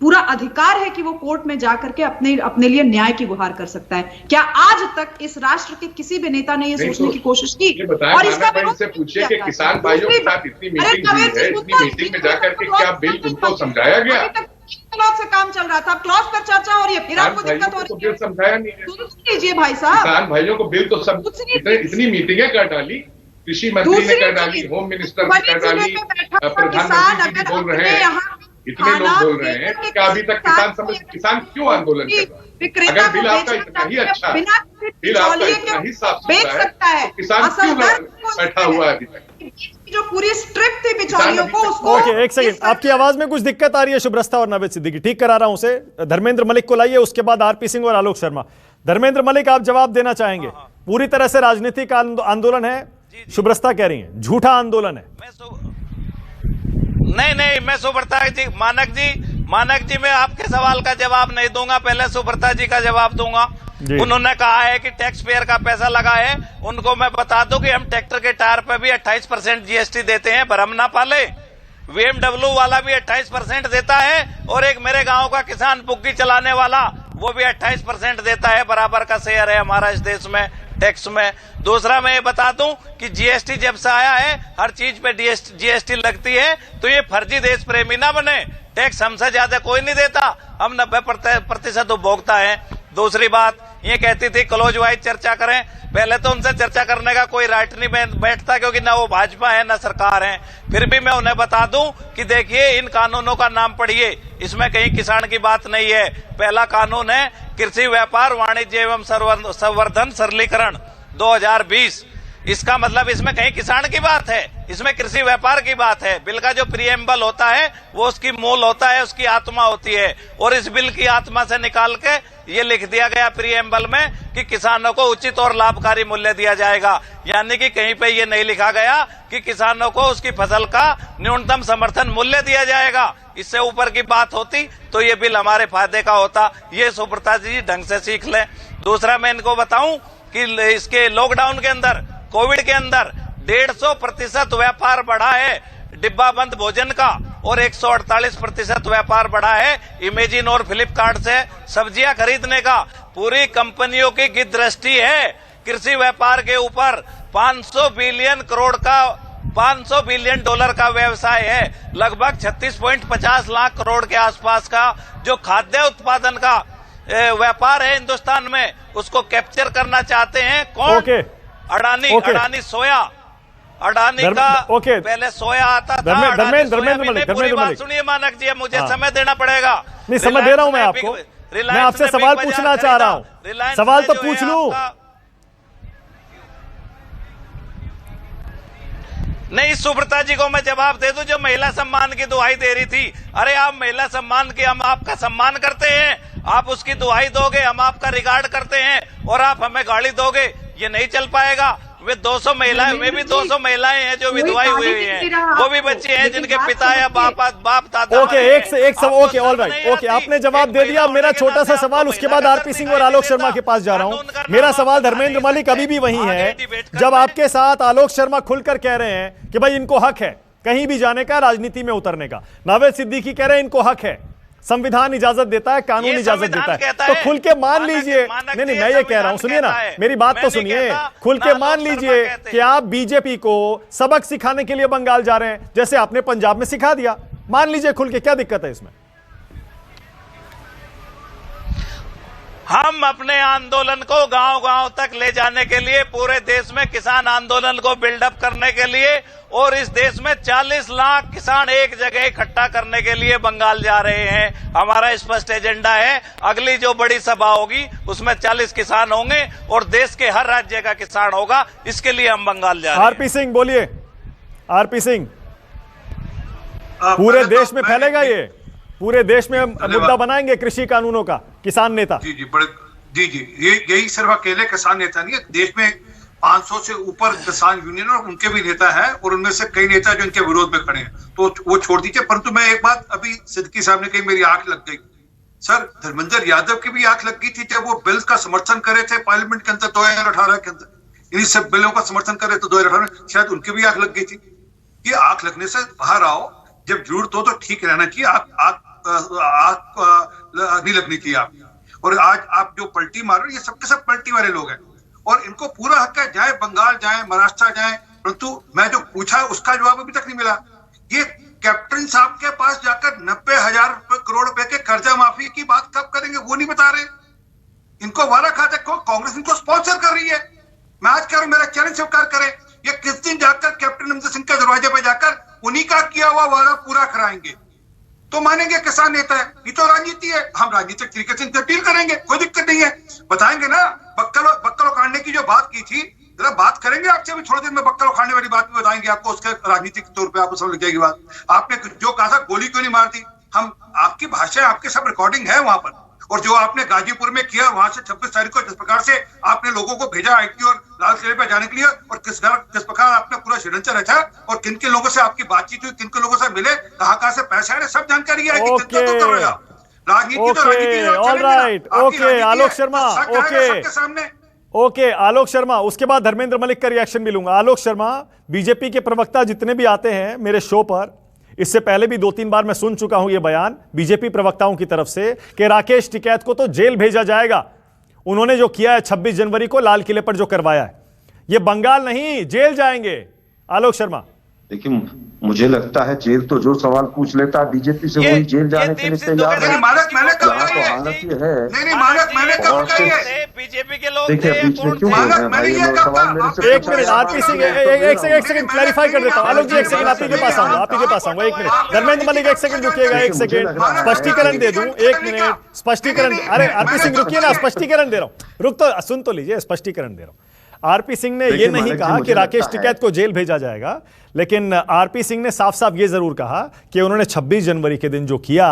पूरा अधिकार है कि वो कोर्ट में जाकर के अपने लिए न्याय की गुहार कर सकता है। क्या आज तक इस राष्ट्र के किसी भी नेता ने ये सोचने की कोशिश की? ये बताएं, और इसका मानक भाई से पूछिए कि किसान भाइयों के साथ इतनी मीटिंग हुई है, इतनी मीटिंग में जाकर के क्या बिल उनको समझाया गया? अभी तक क्लॉज से काम चल रहा था, क्लॉज पर चर्चा हो रही है, फिर आपको किसान दिक्कत हो भाइयों को रही है। बिल समझाया नहीं है। सुन लीजिए भाई साहब, किसान भाइयों को बिल तो सब इतनी मीटिंगें कर डाली, कृषि मंत्री ने कर डाली, होम मिनिस्टर ने कर डाली, प्रधानमंत्री जी भी बोल रहे हैं, इतने लोग बोल रहे हैं। क्या अभी तक किसान क्यों आंदोलन कर रहा है? अगर बिल आपका इतना ही अच्छा है, बिल आपका इतना ही साफ सुथरा है, तो किसान क्यों बैठा हुआ है अभी तक? जो पूरी स्ट्रिप थी बिचौलियों को, उसको ओके, एक सेकंड, आपकी आवाज में कुछ दिक्कत आ रही है शुभ्रस्ता और नावेद सिद्दीकी, ठीक करा रहा हूं उसे। धर्मेंद्र मलिक को लाइए, उसके बाद आरपी सिंह और आलोक शर्मा। धर्मेंद्र मलिक, आप जवाब देना चाहेंगे? पूरी तरह से राजनीतिक आंदोलन है, शुभ्रस्ता कह रही है झूठा आंदोलन है। नहीं, मैं सुब्रता जी, मानक जी मैं आपके सवाल का जवाब नहीं दूंगा, पहले सुब्रता जी का जवाब दूंगा। उन्होंने कहा है कि टैक्स पेयर का पैसा लगा है। उनको मैं बता दूं कि हम ट्रैक्टर के टायर पे भी 28% जीएसटी देते हैं, भरम ना पाले। BMW वाला भी 28% देता है, और एक मेरे गांव का किसान बुग्गी चलाने वाला वो भी 28% देता है। बराबर का शेयर है हमारा इस देश में टैक्स में। दूसरा मैं ये बता दूं कि जीएसटी जब से आया है, हर चीज पे जीएसटी लगती है, तो ये फर्जी देश प्रेमी ना बने। टैक्स हमसे ज्यादा कोई नहीं देता, हम 90% उपभोक्ता है। दूसरी बात ये कहती थी क्लोज वाइज चर्चा करें, पहले तो उनसे चर्चा करने का कोई राइट नहीं बैठता, क्योंकि ना वो भाजपा है ना सरकार है। फिर भी मैं उन्हें बता दूं कि देखिए, इन कानूनों का नाम पढ़िए, इसमें कहीं किसान की बात नहीं है। पहला कानून है कृषि व्यापार वाणिज्य एवं संवर्धन सरलीकरण 2020। इसका मतलब इसमें कहीं किसान की बात है, इसमें कृषि व्यापार की बात है। बिल का जो प्रीएम्बल होता है वो उसकी मूल होता है, उसकी आत्मा होती है, और इस बिल की आत्मा से निकाल के ये लिख दिया गया प्रीएम्बल में कि किसानों को उचित और लाभकारी मूल्य दिया जाएगा। यानी कि कहीं पे ये नहीं लिखा गया कि किसानों को उसकी फसल का न्यूनतम समर्थन मूल्य दिया जाएगा। इससे ऊपर की बात होती तो ये बिल हमारे फायदे का होता। ये सुब्रता जी ढंग से सीख लें। दूसरा मैं इनको बताऊं कि इसके लॉकडाउन के अंदर, कोविड के अंदर 150% व्यापार बढ़ा है डिब्बा बंद भोजन का, और 148% व्यापार बढ़ा है इमेजिन और फ्लिपकार्ट से सब्जियां खरीदने का। पूरी कंपनियों की दृष्टि है कृषि व्यापार के ऊपर। 500 बिलियन डॉलर का व्यवसाय है, लगभग 36.50 लाख करोड़ के आसपास का जो खाद्य उत्पादन का व्यापार है हिंदुस्तान में, उसको कैप्चर करना चाहते हैं कौन? अडानी सोया, अडानी का पहले सोया आता था। धर्मेंद्र मलिक, सुनिए मानक जी, मुझे समय देना पड़ेगा। नहीं, समय दे रहा हूं मैं आपको। मैं आपसे सवाल पूछना चाह रहा हूं, सवाल तो पूछ लूं। नहीं, सुब्रता जी को मैं जवाब दे दूं, जो महिला सम्मान की दुहाई दे रही थी। अरे आप महिला सम्मान की, हम आपका सम्मान करते हैं, आप उसकी दुहाई दोगे, हम आपका रिगार्ड करते हैं, और आप हमें गाली दोगे, ये नहीं चल पाएगा। वे 200 महिलाएं, वे भी 200 महिलाएं हैं जो विधवाई हुई हैं, वो भी बच्चे हैं जिनके पिता या बाप दादा। ओके, एक सब ओके, ऑल राइट, ओके, आपने जवाब दे दिया। मेरा छोटा सा सवाल, उसके बाद आरपी सिंह और आलोक शर्मा के पास जा रहा हूं। मेरा सवाल धर्मेंद्र मलिक अभी भी वही है, जब आपके साथ आलोक शर्मा खुलकर कह रहे हैं कि भाई इनको हक है कहीं भी जाने का, राजनीति में उतरने का। नावेद सिद्दीकी कह रहे हैं इनको हक है, संविधान इजाजत देता है, कानून ये इजाजत संविधान देता है, कहता तो है, खुल के मान मानक लीजिए। है, मानक नहीं, है, मैं ये कह रहा हूं, संविधान सुनिए ना, कहता है। मेरी बात मैं तो नहीं सुनिए। कहता, खुल ना के मान लोक शर्मा लीजिए कहते कि हैं। आप बीजेपी को सबक सिखाने के लिए बंगाल जा रहे हैं, जैसे आपने पंजाब में सिखा दिया। मान लीजिए खुल के, क्या दिक्कत है इसमें? हम अपने आंदोलन को गांव-गांव तक ले जाने के लिए, पूरे देश में किसान आंदोलन को बिल्डअप करने के लिए और इस देश में 40 लाख किसान एक जगह इकट्ठा करने के लिए बंगाल जा रहे हैं। हमारा स्पष्ट एजेंडा है। अगली जो बड़ी सभा होगी उसमें 40 किसान होंगे और देश के हर राज्य का किसान होगा। इसके लिए हम बंगाल जा रहे हैं। आरपी सिंह बोलिए। आरपी सिंह, पूरे देश में फैलेगा ये? पूरे देश में मुद्दा बनाएंगे कृषि कानूनों का किसान नेता? जी जी, बड़े जी जी, यही सिर्फ अकेले किसान नेता नहीं है, देश में 500 से ऊपर किसान यूनियन और उनके भी नेता हैं, और उनमें से कई नेता जो इनके विरोध में खड़े हैं, तो वो छोड़ दीजिए। परंतु मैं एक बात, अभी सिद्दीकी साहब ने कही मेरी आंख लग गई। सर, धर्मेंद्र यादव की भी आंख लग गई थी जब वो बिल का समर्थन करे थे पार्लियामेंट के अंदर 2018 के अंदर। इन्हीं सब बिलों का समर्थन करे तो 2018 में शायद उनकी भी आंख लग गई थी। ये आंख लगने से बाहर आओ, जब जरूरत हो तो ठीक रहना चाहिए, आंख नहीं लगनी चाहिए आप। और आज आप जो पलटी मार रहे हो, ये सबके सब पलटी वाले लोग हैं, और इनको पूरा हक है, जाए बंगाल जाए, महाराष्ट्र जाए। परंतु मैं जो पूछा उसका जवाब अभी तक नहीं मिला। ये कैप्टन साहब के पास जाकर 90,000 करोड़ रुपए के कर्जा माफी की बात कब करेंगे, वो नहीं बता रहे। इनको वाला खाते को कांग्रेस इनको स्पॉन्सर कर रही है। मैं आज कह रहा हूं, मेरा चैलेंज स्वीकार करें, ये किस दिन जाकर कैप्टन अमरिंदर सिंह के दरवाजे पे जाकर उन्हीं का किया हुआ वादा पूरा कराएंगे तो मानेंगे किसान नेता है। ये तो राजनीति है, हम राजनीतिक तरीके से अपील करेंगे, कोई दिक्कत नहीं है। बताएंगे ना, बक्कल उखाड़ने की जो बात की थी, जरा बात करेंगे आपसे भी थोड़ी देर में, बक्कल उखाड़ने वाली बात भी बताएंगे आपको, उसके राजनीतिक तौर पे आपको समझ लग जाएगी बात। आपने जो कहा था गोली क्यों नहीं मारती, हम आपकी भाषा, आपके सब रिकॉर्डिंग है वहां पर, और जो आपने गाजीपुर में किया वहां से 26 तारीख को जिस प्रकार से आपने लोगों को भेजा आईटी और लाल किले पे जाने के लिए, और किस प्रकार आपने पूरा षड्यंत्र रचा, और किन किन लोगों से आपकी बातचीत हुई, किन किन लोगों से मिले, कहां से पैसा है, सब जानकारी है। Okay, alright, okay Alok Sharma, okay Alok Sharma. उसके बाद धर्मेंद्र मलिक का रिएक्शन भी लूंगा। आलोक शर्मा, बीजेपी के प्रवक्ता जितने भी आते हैं मेरे शो पर, इससे पहले भी 2-3 बार मैं सुन चुका हूं यह बयान बीजेपी प्रवक्ताओं की तरफ से कि राकेश टिकैत को तो जेल भेजा जाएगा। उन्होंने जो किया है 26 जनवरी को लाल किले पर जो करवाया है, यह बंगाल नहीं, जेल जाएंगे। आलोक शर्मा, देखिए, मुझे लगता है जेल तो जो सवाल पूछ लेता है बीजेपी से वही जेल जाने के लिए तैयार है। बीजेपी के लोग देखिए, बीच में क्यों सवाल मेरे से एक मिनट आरपी सिंह, एक सेकंड क्लैरिफाई कर देता हूं। आलोक जी एक सेकंड, आप ही के पास आऊंगा, एक मिनट। धर्मेंद्र मलिक एक सेकंड रुकिएगा, एक सेकंड स्पष्टीकरण दे दूं, 1 मिनट स्पष्टीकरण। अरे आरपी सिंह रुकिए ना, स्पष्टीकरण दे रहा हूं, रुक तो सुन तो लीजिए, स्पष्टीकरण दे रहा हूं। आरपी सिंह ने यह नहीं कहा कि राकेश टिकैत को जेल भेजा जाएगा, लेकिन आरपी सिंह ने साफ साफ यह जरूर कहा कि उन्होंने 26 जनवरी के दिन जो किया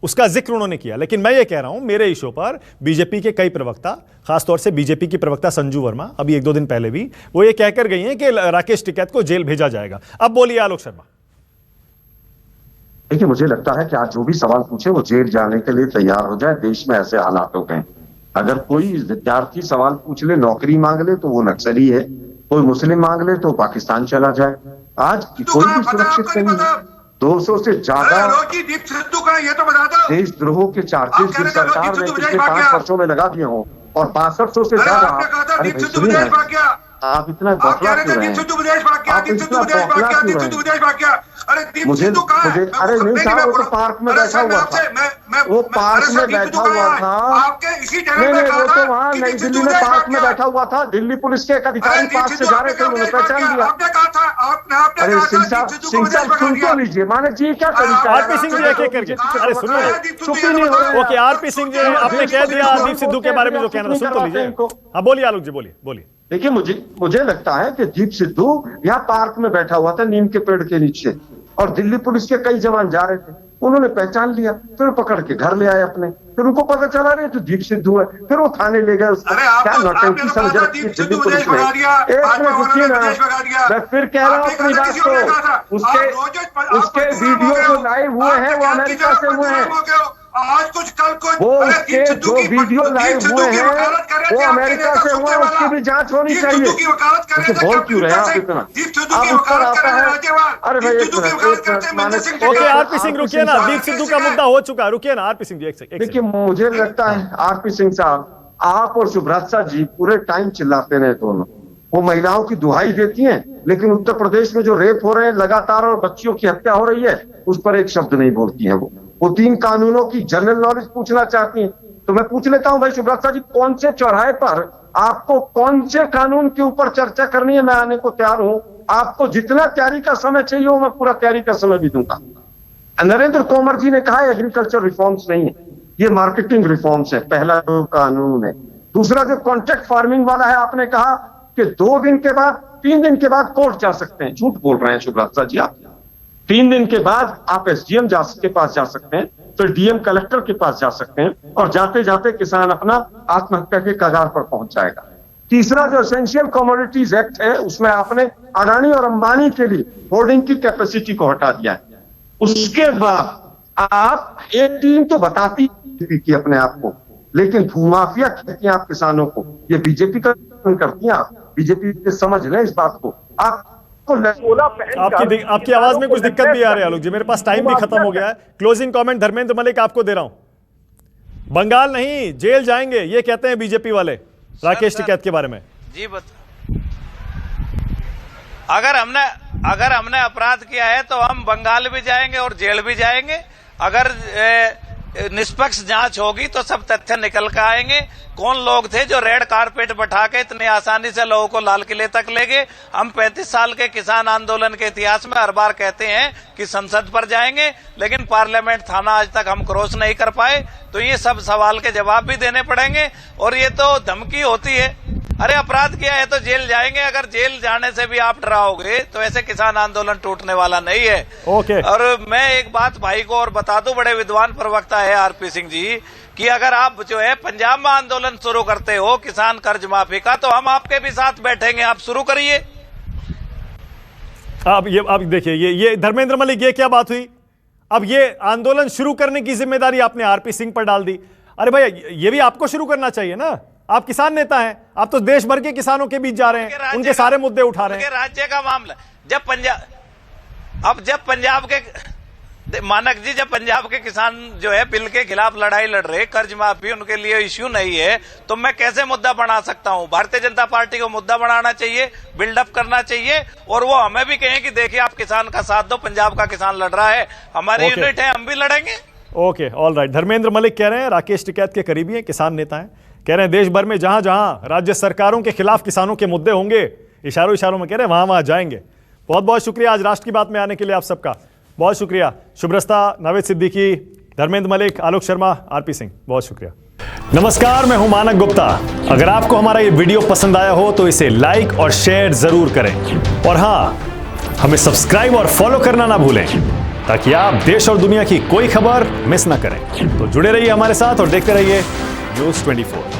उसका जिक्र उन्होंने किया। लेकिन मैं ये कह रहा हूं, मेरे इशू पर बीजेपी के कई प्रवक्ता, खासतौर से बीजेपी की प्रवक्ता संजू वर्मा, अभी 1-2 दिन पहले भी वो ये कहकर गई हैं कि राकेश टिकैत को जेल भेजा जाएगा। अब बोलिए आलोक शर्मा। देखिए, मुझे लगता है कि आज जो भी सवाल पूछे वो जेल जाने के लिए तैयार हो जाए। देश में ऐसे हालात हो गए, अगर कोई विद्यार्थी सवाल पूछ ले, नौकरी मांग ले तो वो नक्सली है, कोई मुस्लिम मांग ले तो पाकिस्तान चला जाए। आज कोई भी सुरक्षित नहीं है। 200 से ज्यादा देशद्रोह के चार्जेस जिस सरकार ने पिछले 5 वर्षों में लगा दिए हों, और 6200 से ज्यादा। अरे आप इतना बौखला क्यों रहे हैं? आप इतना बौखला क्यों रहे हैं? मुझे अरे नहीं साहब, वो तो पार्क में बैठा हुआ था, वो पार्क में बैठा हुआ था। नहीं, वो तो वहाँ नई दिल्ली में पार्क में बैठा हुआ था। दिल्ली पुलिस के एक अधिकारी पार्क से जा रहे थे, उन्होंने पहचान लिया। अरे सिंह साहब सुन तो लीजिए, माने जी क्या तरीका। आरपी सिंह जी एक करके, अरे सुनिए, चुप ही नहीं हो रहे। ओके आरपी सिंह जी, आपने कह दिया दीप सिद्धू के बारे में जो कहना था, सुन तो लीजिए। हाँ बोलिए आलोक जी, बोलिए। देखिए, मुझे लगता है कि दीप सिद्धू यहाँ पार्क में बैठा हुआ था नीम के पेड़ के नीचे, और दिल्ली पुलिस के कई जवान जा रहे थे, उन्होंने पहचान लिया, फिर पकड़ के घर ले आए अपने। फिर उनको पता चला रहे तो दीप सिद्धू है, फिर वो थाने ले गए उसको। क्या नौटंकी समझ रखी है दिल्ली पुलिस ने। एक मिनट रुकिए ना, मैं फिर कह रहा हूँ अपनी बात को। उसके वीडियो जो लाइव हुए हैं वो अमेरिका से हुए हैं। आज कुछ कल कुछ। वो अरे उसके जो वीडियो लाइव हुए हैं वो अमेरिका से हुआ, उसकी भी जांच होनी चाहिए। बोल क्यों रहे आप इतना? आप उत्तर आता है। अरे भाई एक मिनट ओके आरपी सिंह रुकिए ना, दीप सिद्धू का मुद्दा हो चुका है, रुकिए ना आरपी सिंह जी एक सेकंड। देखिए मुझे लगता है आरपी सिंह साहब, आप और सुब्रता जी पूरे टाइम चिल्लाते रहे दोनों। वो महिलाओं की दुहाई देती हैं, लेकिन उत्तर प्रदेश में जो रेप हो रहे हैं लगातार और बच्चियों की हत्या हो रही है उस पर एक शब्द नहीं बोलती हैं। वो 3 कानूनों की जनरल नॉलेज पूछना चाहती हैं। तो मैं पूछ लेता हूं भाई सुब्रता जी, कौन से चौराहे पर आपको कौन से कानून के ऊपर चर्चा करनी है? मैं आने को तैयार हूं। आपको जितना तैयारी का समय चाहिए हो मैं पूरा तैयारी का समय भी दूंगा। नरेंद्र तोमर जी ने कहा एग्रीकल्चर रिफॉर्म्स नहीं है, ये मार्केटिंग रिफॉर्म्स है। पहला जो कानून है। दूसरा जो कॉन्ट्रैक्ट फार्मिंग वाला है, आपने कहा कि 2 दिन के बाद 3 दिन के बाद कोर्ट जा सकते हैं। झूठ बोल रहे हैं सुब्रता जी आप। 3 दिन के बाद आप एसडीएम के पास जा सकते हैं, फिर डीएम कलेक्टर के पास जा सकते हैं और जाते जाते किसान अपना आत्महत्या के कगार पर पहुंच जाएगा। तीसरा जो एसेंशियल कमोडिटीज एक्ट है उसमें आपने अडानी और अंबानी के लिए होर्डिंग की कैपेसिटी को हटा दिया है। उसके बाद आप एक टीम तो बताती थी अपने आप को, लेकिन भूमाफिया कहती हैं आप किसानों को, ये बीजेपी का करती हैं आप। बीजेपी से समझ लें इस बात को। आपकी आवाज में कुछ दिक्कत भी आ रही है आलोक जी, मेरे पास टाइम भी खत्म हो गया है। क्लोजिंग कमेंट धर्मेंद्र मलिक आपको दे रहा हूं। बंगाल नहीं जेल जाएंगे ये कहते हैं बीजेपी वाले राकेश टिकैत के बारे में। जी बता, अगर हमने अपराध किया है तो हम बंगाल भी जाएंगे और जेल भी जाएंगे। अगर निष्पक्ष जांच होगी तो सब तथ्य निकल कर आएंगे। कौन लोग थे जो रेड कारपेट बैठा के इतनी आसानी से लोगों को लाल किले तक ले गए? हम 35 साल के किसान आंदोलन के इतिहास में हर बार कहते हैं कि संसद पर जाएंगे, लेकिन पार्लियामेंट थाना आज तक हम क्रॉस नहीं कर पाए। तो ये सब सवाल के जवाब भी देने पड़ेंगे। और ये तो धमकी होती है, अरे अपराध किया है तो जेल जाएंगे। अगर जेल जाने से भी आप डराओगे तो ऐसे किसान आंदोलन टूटने वाला नहीं है। ओके। और मैं एक बात भाई को और बता दूं, बड़े विद्वान प्रवक्ता है आरपी सिंह जी, कि अगर आप जो है पंजाब में आंदोलन शुरू करते हो किसान कर्ज माफी का, तो हम आपके भी साथ बैठेंगे, आप शुरू करिए। अब देखिए ये धर्मेंद्र मलिक, ये क्या बात हुई? अब ये आंदोलन शुरू करने की जिम्मेदारी आपने आरपी सिंह पर डाल दी। अरे भाई ये भी आपको शुरू करना चाहिए ना, आप किसान नेता हैं, आप तो देश भर के किसानों के बीच जा रहे हैं, उनके सारे मुद्दे उठा रहे हैं। राज्य का मामला जब पंजाब के मानक जी, जब पंजाब के किसान जो है बिल के खिलाफ लड़ाई लड़ रहे, कर्ज माफी उनके लिए इश्यू नहीं है, तो मैं कैसे मुद्दा बना सकता हूं? भारतीय जनता पार्टी को मुद्दा बनाना चाहिए, बिल्डअप करना चाहिए, और वो हमें भी कहें कि देखिए आप किसान का साथ दो, पंजाब का किसान लड़ रहा है, हमारी यूनिट है, हम भी लड़ेंगे। Okay, all right. Dharmendra Malik कह रहे हैं, राकेश टिकैत के करीबी हैं, किसान नेता हैं, कह रहे हैं देश भर में जहां जहां राज्य सरकारों के खिलाफ किसानों के मुद्दे होंगे, इशारों में कह रहे हैं वहां जाएंगे। बहुत बहुत शुक्रिया आज राष्ट्र की बात में आने के लिए आप सबका, बहुत शुक्रिया। शुभ्रस्ता, नावेद सिद्दीकी, धर्मेंद्र मलिक, आलोक शर्मा, आरपी सिंह, बहुत शुक्रिया। नमस्कार, मैं हूं मानक गुप्ता। अगर आपको हमारा ये वीडियो पसंद आया हो तो इसे लाइक और शेयर जरूर करें, और हां, हमें सब्सक्राइब और फॉलो करना ना भूलें ताकि आप देश और दुनिया की कोई खबर मिस ना करें। तो जुड़े रहिए हमारे साथ और देखते रहिए न्यूज़ 24।